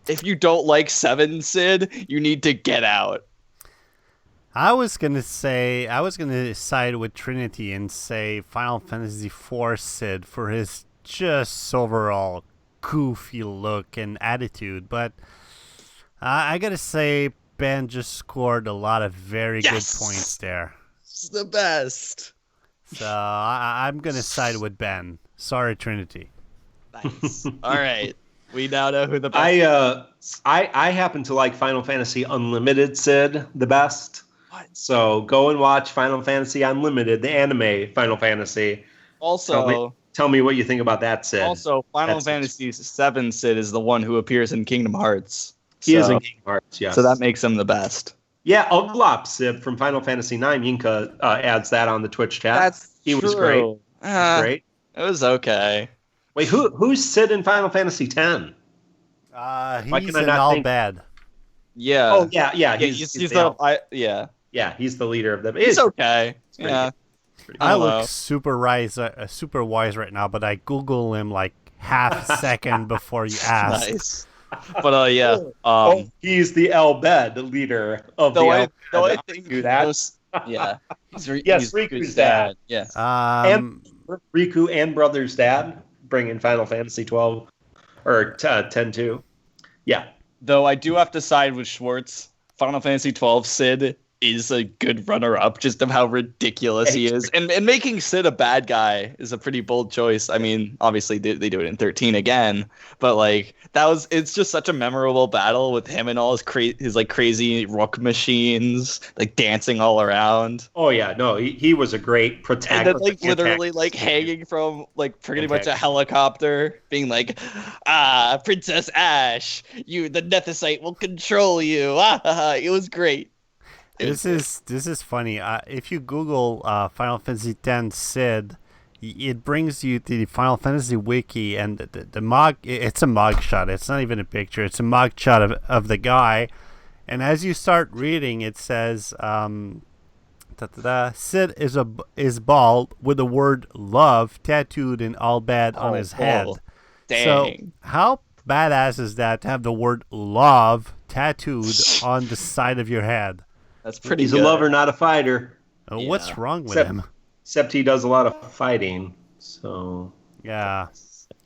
If you don't like 7 Cid, you need to get out. I was gonna side with Trinity and say Final Fantasy IV Cid for his just overall goofy look and attitude, but I gotta say Ben just scored a lot of very good points there. It's the best. So I'm gonna side with Ben. Sorry, Trinity. Nice. All right, we now know who the best is. I happen to like Final Fantasy Unlimited Cid the best. What? So go and watch Final Fantasy Unlimited, the anime Final Fantasy. Also, tell me what you think about that Cid. Also, Final Fantasy VII Cid is the one who appears in Kingdom Hearts. He is in Kingdom Hearts, yes. So that makes him the best. Yeah, Uglop Cid from Final Fantasy IX. Yinka adds that on the Twitch chat. He was great. Great. It was okay. Wait, who's Cid in Final Fantasy X? He's in all bad. Yeah. Oh yeah. He's the he's the leader of them. He's okay. Yeah. I look super wise right now, but I Google him like half a second before you ask. Nice. But he's the Elbed, the leader of the Elbed. I think do that. Yeah. He's Riku's dad. Yes. And Riku and brother's dad bring in Final Fantasy 12 or 10-2. Yeah. Though I do have to side with Schwartz. Final Fantasy 12 Cid is a good runner-up just of how ridiculous he is. And making Cid a bad guy is a pretty bold choice. I mean, obviously they do it in 13 again, but like it's just such a memorable battle with him and all his like crazy rook machines like dancing all around. Oh yeah, no, he was a great protagonist. And then like literally like hanging from like pretty much a helicopter, being like, Princess Ash, the Nethicite will control you. It was great. This is funny. If you Google Final Fantasy X Cid, it brings you to the Final Fantasy wiki, and the mug. It's a mug shot. It's not even a picture. It's a mug shot of the guy, and as you start reading, it says, Cid is bald with the word love tattooed in all bad on his head. Dang. So how badass is that to have the word love tattooed on the side of your head? That's pretty He's good. a lover, not a fighter. What's wrong with him? Except he does a lot of fighting. So yeah,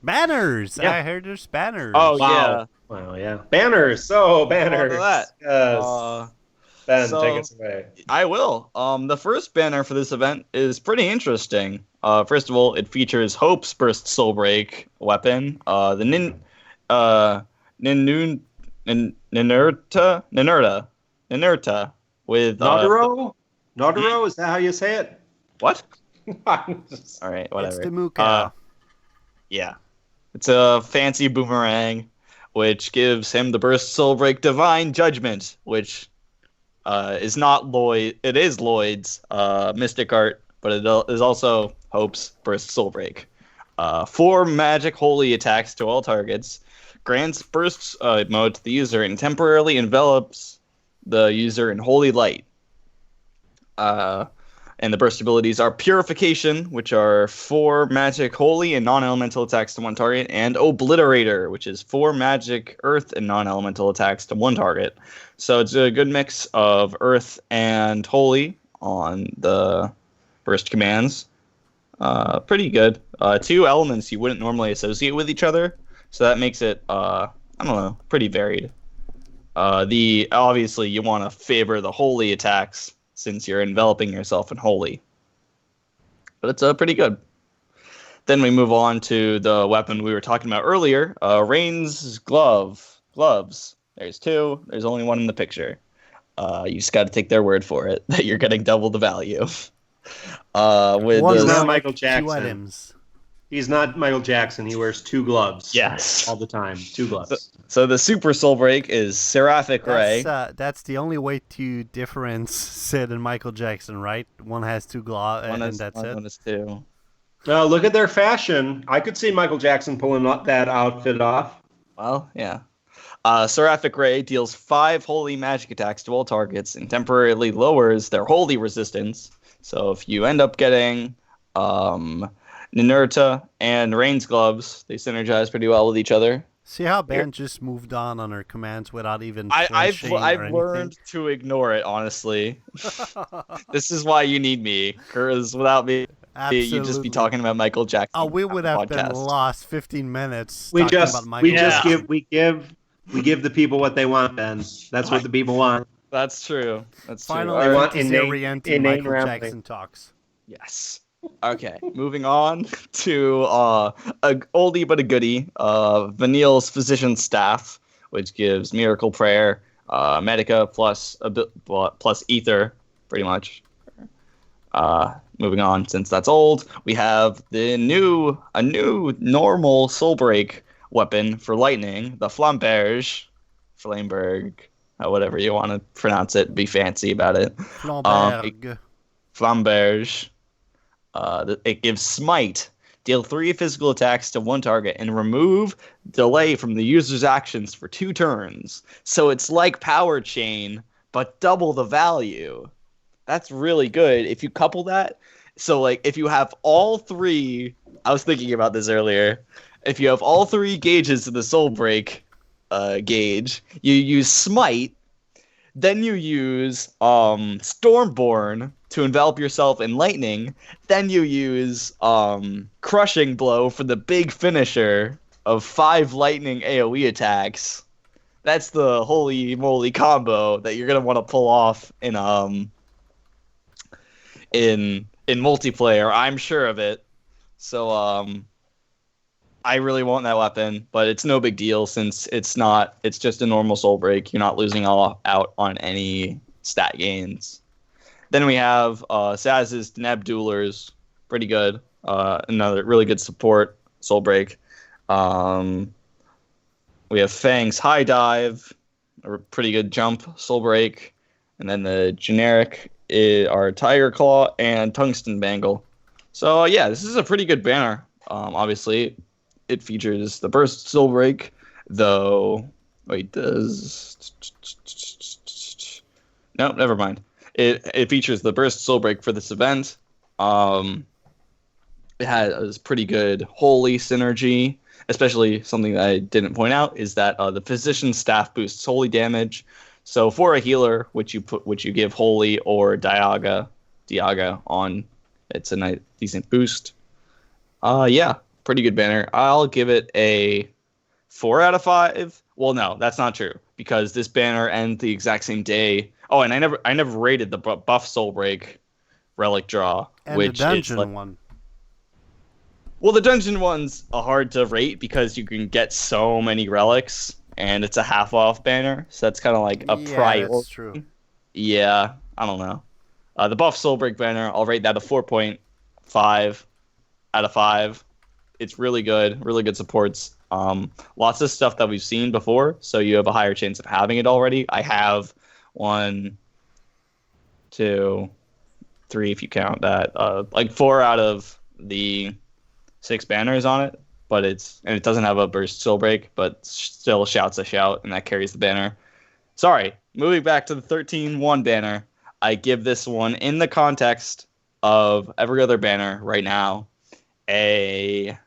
banners. Yeah. I heard there's banners. Oh wow. Wow, yeah, banners. So banners. Yes. Ben, take us away. I will. The first banner for this event is pretty interesting. First of all, it features Hope's Burst Soulbreak weapon. The Ninurta. With Nodoro? Nodoro, is that how you say it? What? All right, whatever. It's the Muka. Yeah. It's a fancy boomerang, which gives him the Burst Soulbreak Divine Judgment, which is not Lloyd. It is Lloyd's Mystic Art, but it is also Hope's Burst Soulbreak. 4 magic holy attacks to all targets, grants burst mode to the user, and temporarily envelops the user in holy light. And the burst abilities are Purification, which are 4 magic holy and non-elemental attacks to one target, and Obliterator, which is 4 magic earth and non-elemental attacks to one target. So it's a good mix of earth and holy on the burst commands. Pretty good. 2 elements you wouldn't normally associate with each other, so that makes it pretty varied. Obviously you want to favor the holy attacks since you're enveloping yourself in holy. But it's pretty good. Then we move on to the weapon we were talking about earlier, Raines' gloves. There's 2. There's only one in the picture. You just got to take their word for it that you're getting double the value. He's not Michael Jackson. 2 items. He's not Michael Jackson. He wears 2 gloves. Yes. All the time. 2 gloves. So the Super Soul Break is Seraphic Ray. That's the only way to difference Cid and Michael Jackson, right? One has two gloves, and that's it. One is two. Look at their fashion. I could see Michael Jackson pulling that outfit off. Well, yeah. Seraphic Ray deals 5 holy magic attacks to all targets and temporarily lowers their holy resistance. So if you end up getting Ninurta and Raines gloves, they synergize pretty well with each other. See how Ben just moved on her commands without even I've learned to ignore it, honestly. This is why you need me, because without me, you'd just be talking about Michael Jackson. Oh, we would have been lost 15 minutes. We give the people what they want, Ben. That's what the people want. That's true. That's Finally, true. They want inane Michael Jackson talks. Yes. Okay, moving on to a oldie but a goodie, Vanille's Physician Staff, which gives Miracle Prayer, Medica plus Ether, pretty much. Moving on, since that's old, we have a new normal Soul Break weapon for lightning, the Flamberge, whatever you want to pronounce it, be fancy about it. Flamberge. It gives Smite. Deal 3 physical attacks to one target and remove delay from the user's actions for 2 turns. So it's like Power Chain, but double the value. That's really good. If you couple that, so like if you have all 3, I was thinking about this earlier. If you have all 3 gauges of the Soul Break gauge, you use Smite, then you use Stormborn to envelop yourself in lightning. Then you use Crushing Blow for the big finisher of 5 lightning AoE attacks. That's the holy moly combo that you're gonna want to pull off in multiplayer. I'm sure of it. So I really want that weapon, but it's no big deal since it's just a normal Soul Break. You're not losing out on any stat gains. Then we have Saz's Deneb Duelers, pretty good. Another really good support Soul Break. We have Fang's High Dive, a pretty good jump Soul Break. And then the generic are Tiger Claw and Tungsten Bangle. So yeah, this is a pretty good banner. Obviously, it features the Burst Soul Break, though. Wait, no, never mind. It features the Burst Soul Break for this event. It has pretty good holy synergy, especially something that I didn't point out is that the Physician Staff boosts holy damage. So for a healer, which you give holy or Diaga on, it's a nice decent boost. Yeah, pretty good banner. I'll give it a 4 out of 5. Well, no, that's not true because this banner ends the exact same day. Oh, and I never rated the buff Soul Break Relic Draw, and which the dungeon one. Well, the dungeon one's hard to rate because you can get so many relics, and it's a half off banner, so that's kind of like a priority. That's true. Yeah, I don't know. The buff Soul Break banner, I'll rate that a 4.5 out of 5. It's really good supports. Lots of stuff that we've seen before, so you have a higher chance of having it already. I have 1, 2, 3 if you count that. Like 4 out of the 6 banners on it, but it doesn't have a burst Soul Break, but still shouts a shout, and that carries the banner. Sorry, moving back to the 13-1 banner, I give this one in the context of every other banner right now a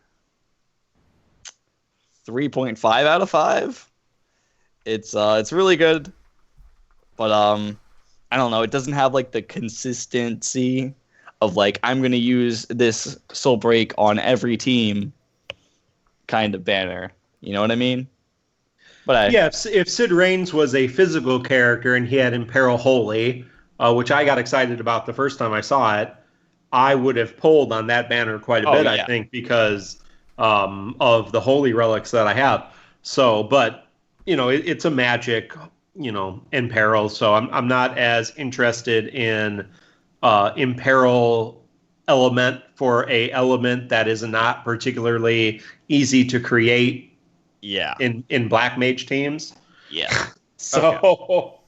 3.5 out of 5. It's really good, but I don't know. It doesn't have like the consistency of like I'm gonna use this Soul Break on every team kind of banner. You know what I mean? But if Cid Raines was a physical character and he had Imperil Holy, which I got excited about the first time I saw it, I would have pulled on that banner quite a bit. Yeah. I think because of the holy relics that I have. So, but it's a magic, Imperil. So I'm not as interested in Imperil element for a element that is not particularly easy to create. Yeah. in Black Mage teams. Yeah. So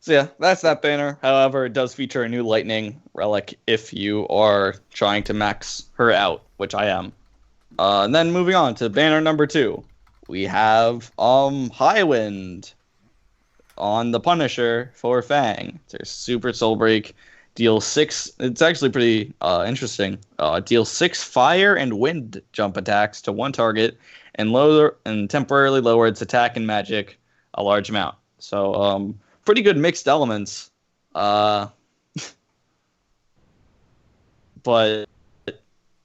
So yeah, that's that banner. However, it does feature a new lightning relic if you are trying to max her out, which I am. And then moving on to banner number 2, we have Highwind on the Punisher for Fang. It's a super soul break. Deal 6. It's actually pretty interesting. Deal 6 fire and wind jump attacks to one target, and temporarily lower its attack and magic a large amount. So pretty good mixed elements. But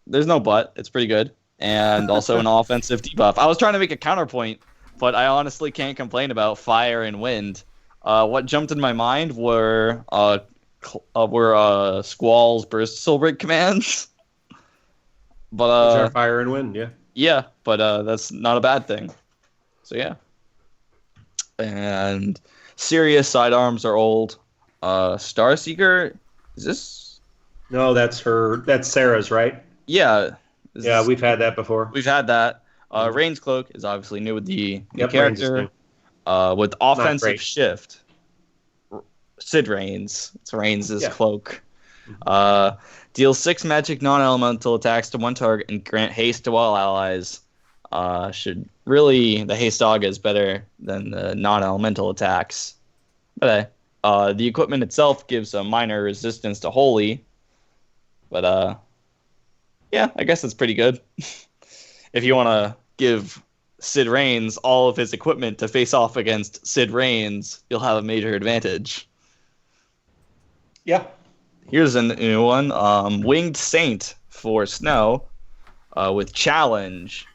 there's no but. It's pretty good. And also an offensive debuff. I was trying to make a counterpoint, but I honestly can't complain about fire and wind. What jumped in my mind were Squall's burst soul break commands. But which are fire and wind, yeah. Yeah, but that's not a bad thing. So yeah. And Sirius sidearms are old. Starseeker, is this? No, that's Sarah's, right? Yeah. Yeah, we've had that before. We've had that. Raines Cloak is obviously new with the new Yep, Raines is character. new. With offensive shift. Cid Raines. It's Raines' cloak. Deal 6 magic non-elemental attacks to one target and grant haste to all allies. The haste dog is better than the non-elemental attacks. But the equipment itself gives a minor resistance to holy. But yeah, I guess it's pretty good. If you want to give Cid Raines all of his equipment to face off against Cid Raines, you'll have a major advantage. Yeah. Here's a new one. Winged Saint for Snow with Challenge.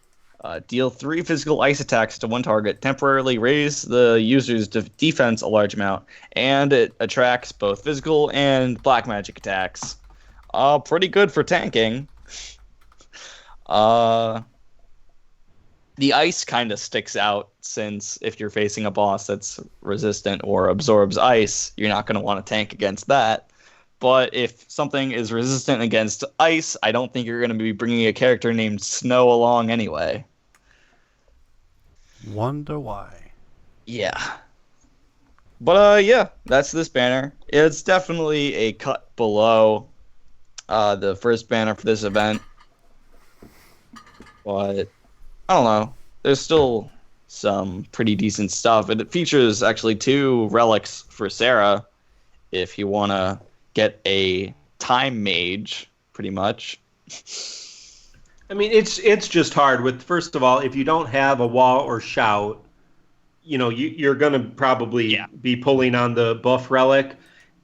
Deal 3 physical ice attacks to one target, temporarily raise the user's defense a large amount, and it attracts both physical and black magic attacks. Pretty good for tanking. The ice kind of sticks out, since if you're facing a boss that's resistant or absorbs ice, you're not going to want to tank against that. But if something is resistant against ice, I don't think you're going to be bringing a character named Snow along anyway. Wonder why. Yeah. But yeah, that's this banner. It's definitely a cut below the first banner for this event. But I don't know. There's still some pretty decent stuff. It features actually 2 relics for Sarah if you want to get a time mage, pretty much. I mean, it's just hard with, first of all, if you don't have a wall or shout, you're going to probably be pulling on the buff relic.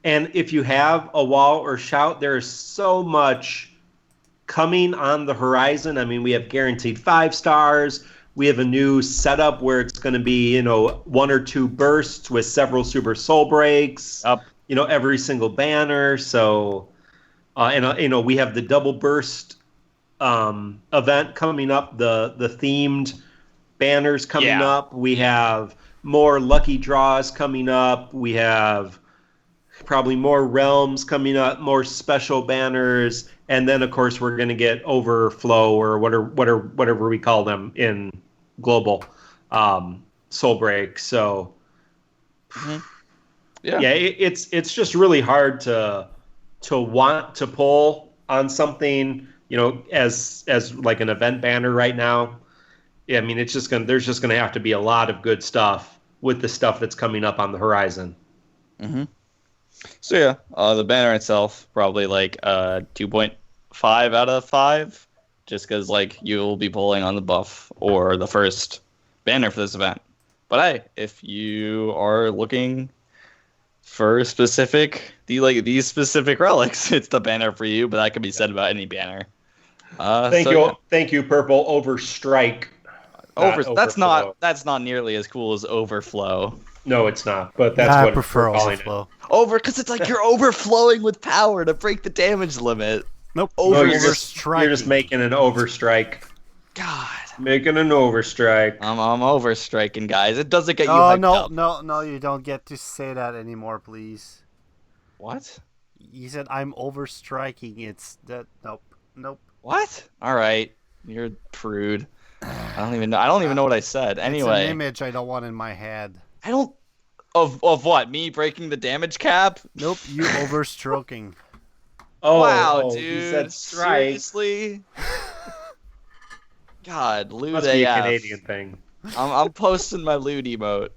And if you have a wall or shout, there's so much coming on the horizon. I mean, we have guaranteed 5 stars. We have a new setup where it's going to be, 1 or 2 bursts with several super soul breaks. Up. Every single banner. So, and we have the double burst event coming up. The themed banners coming up. We have more lucky draws coming up. We have probably more realms coming up, more special banners, and then of course we're going to get overflow or whatever we call them in global soul break. So it's just really hard to want to pull on something, as like an event banner right now. I mean, there's just going to have to be a lot of good stuff with the stuff that's coming up on the horizon. Mm-hmm. So yeah, the banner itself probably like 2.5 out of 5, just because like you'll be pulling on the buff or the first banner for this event. But hey, if you are looking for these specific relics, it's the banner for you. But that can be said about any banner. Thank you, Purple Overstrike. That's not nearly as cool as Overflow. No, it's not. But that's what I prefer Overflow. Because it's like you're overflowing with power to break the damage limit. Nope. You're just making an overstrike. God. Making an overstrike. I'm overstriking, guys. It doesn't get you hyped up. No, you don't get to say that anymore, please. What? You said I'm overstriking. It's that. Nope. What? All right. You're a prude. I don't even know what I said. Anyway, it's an image I don't want in my head. I don't of what? Me breaking the damage cap? Nope, you overstroking. Wow, dude. He said strike. Seriously? God, lewd Must be a AF. Canadian thing. I'm posting my lewd emote.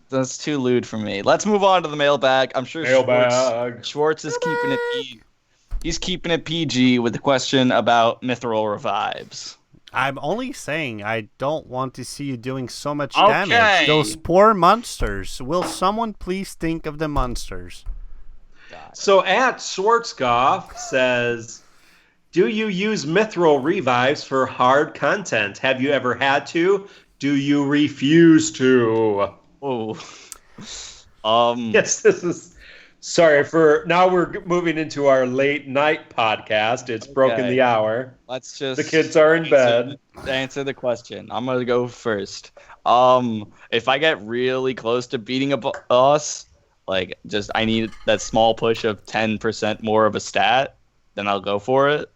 That's too lewd for me. Let's move on to the mailbag. I'm sure Schwartz is keeping it PG. He's keeping it PG with the question about Mythril revives. I'm only saying I don't want to see you doing so much damage. Those poor monsters. Will someone please think of the monsters? So at Schwartzkopf says, do you use Mythril revives for hard content? Have you ever had to? Do you refuse to? Oh. Yes, this is... Sorry for... Now we're moving into our late night podcast. It's broken the hour. Let's just... The kids are in bed. Answer the question. I'm going to go first. If I get really close to beating a boss, like, just I need that small push of 10% more of a stat, then I'll go for it.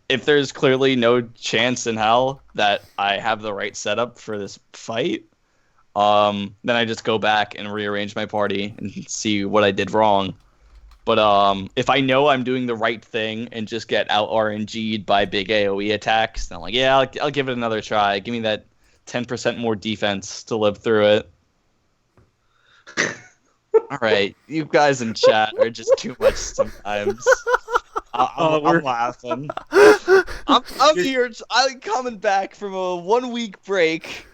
If there's clearly no chance in hell that I have the right setup for this fight, then I just go back and rearrange my party and see what I did wrong. But if I know I'm doing the right thing and just get out RNG'd by big AoE attacks, then I'm like, yeah, I'll give it another try. Give me that 10% more defense to live through it. All right, you guys in chat are just too much sometimes. I'm laughing. I'm here. I'm coming back from a 1 week break.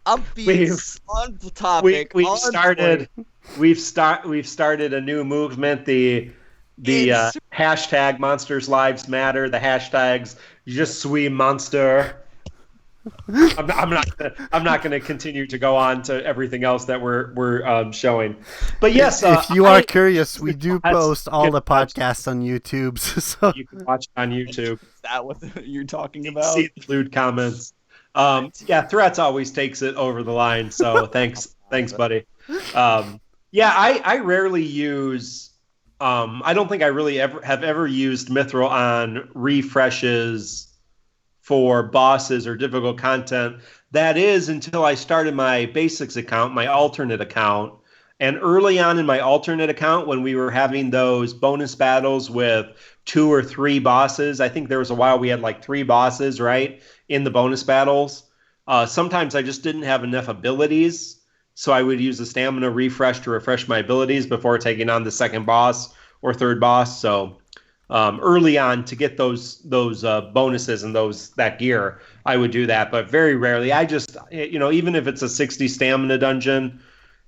I'm being on topic. We've started a new movement. The hashtag Monsters Lives Matter. The hashtags Je suis monster. I'm not going to continue to go on to everything else that we're showing. But yes, if you are curious, we do post all the podcasts on YouTube, so you can watch it on YouTube. Is that what you're talking about? See the lewd comments. Threats always takes it over the line. So thanks, buddy. I rarely use. I don't think I really have ever used Mythril on refreshes for bosses or difficult content. That is until I started my basics account, my alternate account. And early on in my alternate account, when we were having those bonus battles with 2 or 3 bosses, I think there was a while we had like 3 bosses, right, in the bonus battles. Sometimes I just didn't have enough abilities, so I would use the stamina refresh to refresh my abilities before taking on the second boss or third boss. So early on, to get those bonuses and that gear, I would do that, but very rarely. I just, even if it's a 60 stamina dungeon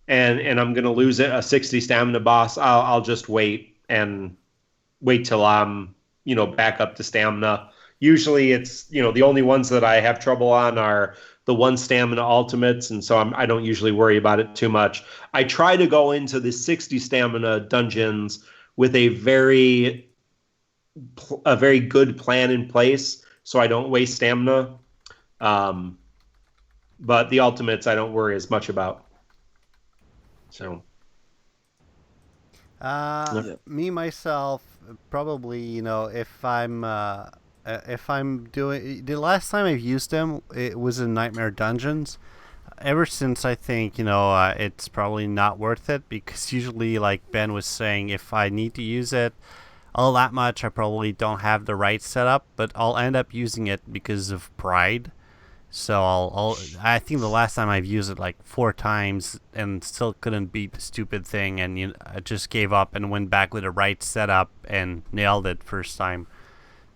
and I'm gonna lose it, a 60 stamina boss, I'll just wait till I'm back up to stamina. Usually it's the only ones that I have trouble on are the 1 stamina ultimates, and so I don't usually worry about it too much. I try to go into the 60 stamina dungeons with a very good plan in place, so I don't waste stamina. But the ultimates I don't worry as much about. So, me myself, probably, if I'm doing, the last time I've used them, it was in Nightmare Dungeons. Ever since, I think, it's probably not worth it, because usually, like Ben was saying, if I need to use it all that much, I probably don't have the right setup, but I'll end up using it because of pride. So I think the last time I've used it like 4 times and still couldn't beat the stupid thing, and I just gave up and went back with the right setup and nailed it first time.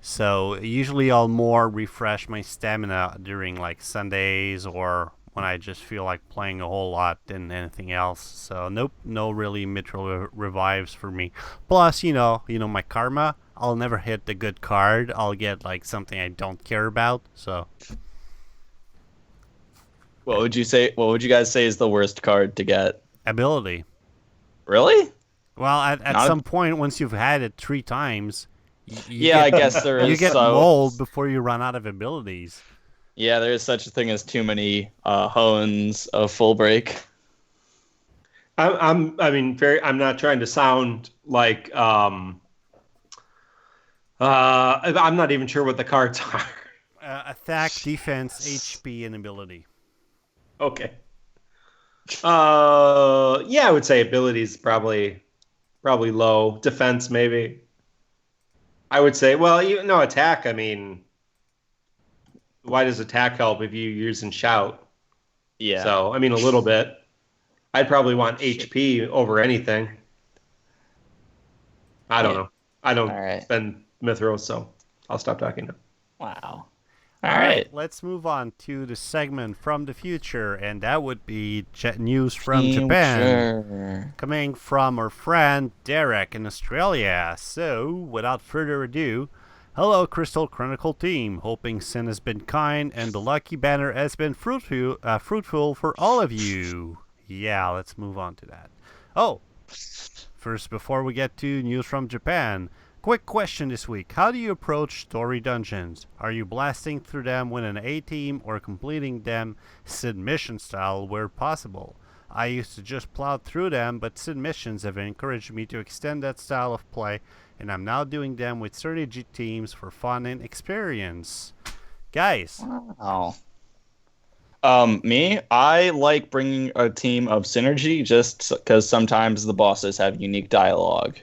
So usually I'll more refresh my stamina during like Sundays or when I just feel like playing a whole lot than anything else. So nope, no really Mythril revives for me. Plus, my karma, I'll never hit the good card. I'll get like something I don't care about. So what would you guys say is the worst card to get? Ability. Really? Well, at some point, once you've had it 3 times, I guess there is. You get mold before you run out of abilities. Yeah, there is such a thing as too many hones of full break. I'm not trying to sound like I'm not even sure what the cards are. Attack, defense, HP, and ability. Okay. Yeah, I would say abilities probably low. Defense maybe. I would say, well, no, attack. I mean, why does attack help if you're using shout? Yeah. So I mean, a little bit. I'd probably want HP over anything. I don't know. I don't spend Mythril, so I'll stop talking now. Wow. All right, let's move on to the segment from the future, and that would be news from Japan, coming from our friend Derek in Australia. So, without further ado, hello, Crystal Chronicle team. Hoping Sin has been kind and the lucky banner has been fruitful for all of you. Yeah, let's move on to that. Oh, first, before we get to news from Japan, quick question this week. How do you approach story dungeons? Are you blasting through them with an A-team or completing them Cid mission style where possible? I used to just plow through them, but Cid missions have encouraged me to extend that style of play, and I'm now doing them with strategy teams for fun and experience. Guys. Wow. Me, I like bringing a team of synergy just because sometimes the bosses have unique dialogue.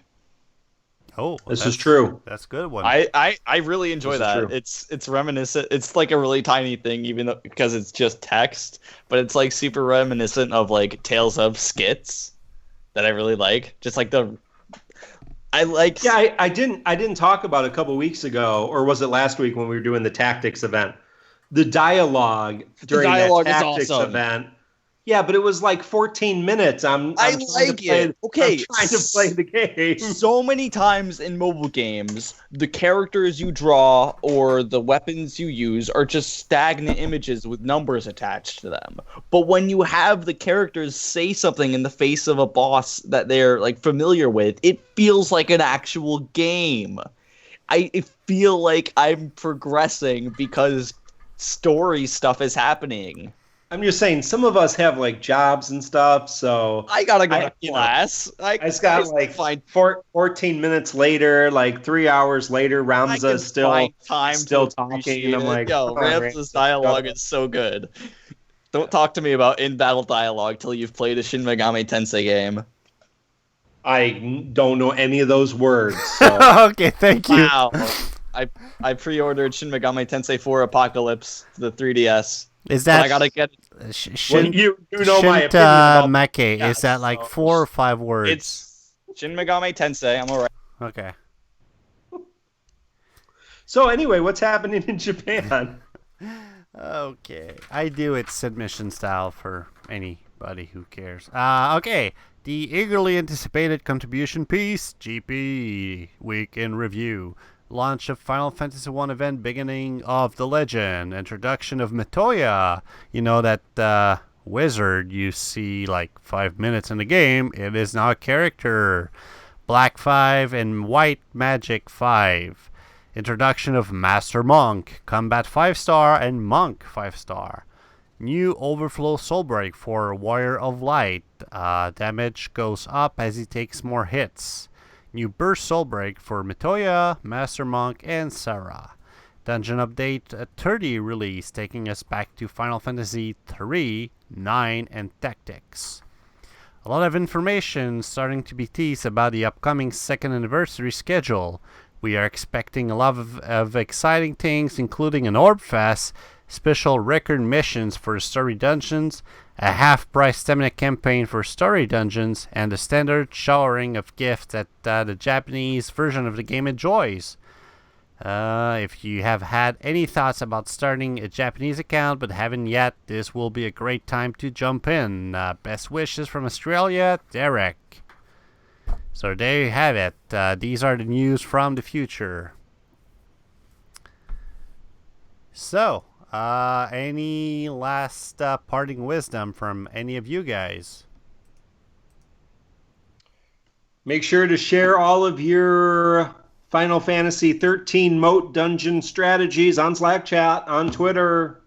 Oh, this is true. That's a good one. I really enjoy that. It's reminiscent. It's like a really tiny thing, even though because it's just text, but it's like super reminiscent of like Tales of skits that I really like. Just like I didn't talk about a couple weeks ago, or was it last week when we were doing the tactics event? The dialogue during that tactics event. Yeah, but it was like 14 minutes. I'm trying to play the game. So many times in mobile games, the characters you draw or the weapons you use are just stagnant images with numbers attached to them. But when you have the characters say something in the face of a boss that they're like familiar with, it feels like an actual game. I feel like I'm progressing because story stuff is happening. I'm just saying, some of us have like jobs and stuff, so I gotta go to class. I just got like 14 minutes later, like 3 hours later, Ramza's still talking, and I'm like, yo, Ramza's dialogue is so good. Don't talk to me about in-battle dialogue till you've played a Shin Megami Tensei game. I don't know any of those words. So. Okay, thank you. Wow. I pre-ordered Shin Megami Tensei 4 Apocalypse, the 3DS. Is that I gotta get you know my opinion about Meke, yeah, is that like 4 or 5 words? It's Shin Megami Tensei. I'm alright. Okay. So anyway, what's happening in Japan? Okay, I do it submission style for anybody who cares. Okay, the eagerly anticipated contribution piece, GP Week in Review. Launch of Final Fantasy I event, beginning of the legend, introduction of Mitoya. You know that wizard you see like 5 minutes in the game. It is now a character. Black 5 and White Magic 5. Introduction of Master Monk, Combat 5-star and Monk 5-star. New Overflow Soulbreak for Warrior of Light. Damage goes up as he takes more hits. New Burst Soulbreak for Mitoya, Master Monk, and Sarah. Dungeon Update 30 release, taking us back to Final Fantasy III, 9, and Tactics. A lot of information starting to be teased about the upcoming 2nd anniversary schedule. We are expecting a lot of exciting things, including an Orb Fest, special record missions for story dungeons, a half-price stamina campaign for story dungeons, and the standard showering of gifts that the Japanese version of the game enjoys. If you have had any thoughts about starting a Japanese account but haven't yet, this will be a great time to jump in. Best wishes from Australia, Derek. So there you have it. These are the news from the future. So, any last parting wisdom from any of you guys? Make sure to share all of your Final Fantasy 13 Moat Dungeon strategies on Slack chat, on Twitter.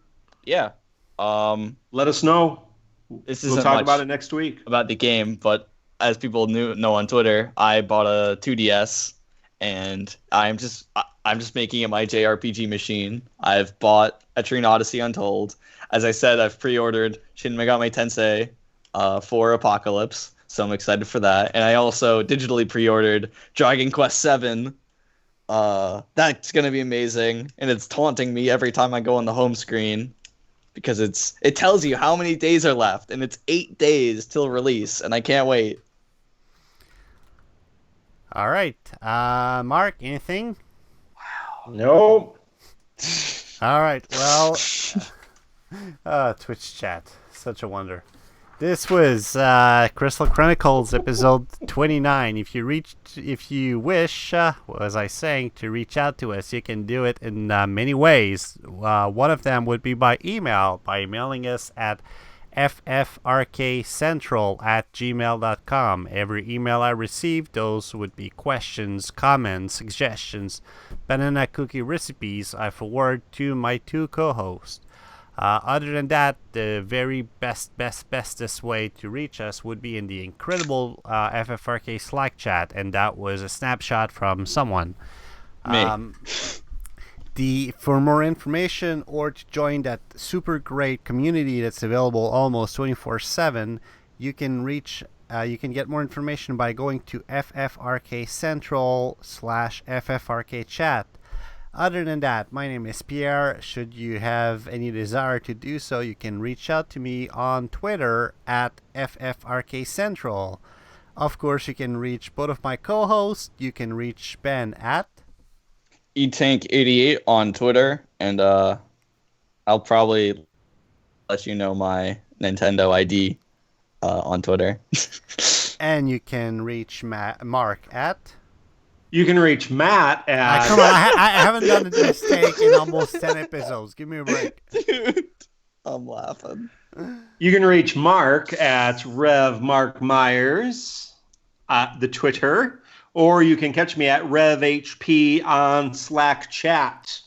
Yeah. Let us know. We'll talk about it next week. About the game, but as people know on Twitter, I bought a 2DS, and I'm just making it my JRPG machine. I've bought Etrian Odyssey Untold. As I said, I've pre-ordered Shin Megami Tensei 4 Apocalypse, so I'm excited for that. And I also digitally pre-ordered Dragon Quest VII. That's gonna be amazing, and it's taunting me every time I go on the home screen because it tells you how many days are left, and it's 8 days till release, and I can't wait. All right, Mark, anything? Nope. All right, well, Twitch chat, such a wonder. This was Crystal Chronicles episode 29. If you wish, as I saying, to reach out to us, you can do it in many ways. One of them would be by email, by emailing us at ffrkcentral@gmail.com. Every email I receive, those would be questions, comments, suggestions, banana cookie recipes I forward to my two co-hosts. Other than that, the very bestest way to reach us would be in the incredible FFRK Slack chat, and that was a snapshot from someone. Me. For more information or to join that super great community that's available almost 24/7, you can get more information by going to FFRK Central /FFRK chat. Other than that, my name is Pierre. Should you have any desire to do so, you can reach out to me on Twitter at FFRK Central. Of course, you can reach both of my co-hosts. You can reach Ben at eTank88 on Twitter, and I'll probably let you know my Nintendo ID on Twitter. And you can reach Mark at... You can reach Matt at... come on, I haven't done a mistake in almost 10 episodes. Give me a break. Dude, I'm laughing. You can reach Mark at Rev Mark Myers at the Twitter, or you can catch me at RevHP on Slack chat.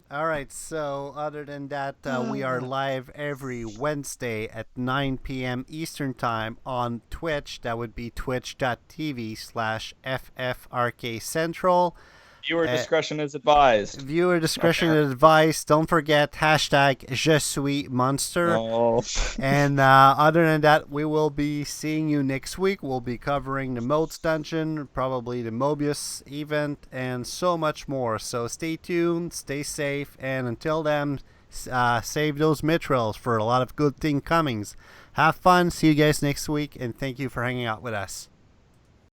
All right, so other than that, we are live every Wednesday at 9 p.m. Eastern Time on Twitch. That would be twitch.tv/FFRK Central. Viewer discretion is advised. Viewer discretion is advised. Don't forget hashtag Je suis monster. Oh. And other than that, we will be seeing you next week. We'll be covering the Modes Dungeon, probably the Mobius event, and so much more. So stay tuned, stay safe, and until then, save those Mythrils for a lot of good thing comings. Have fun. See you guys next week, and thank you for hanging out with us.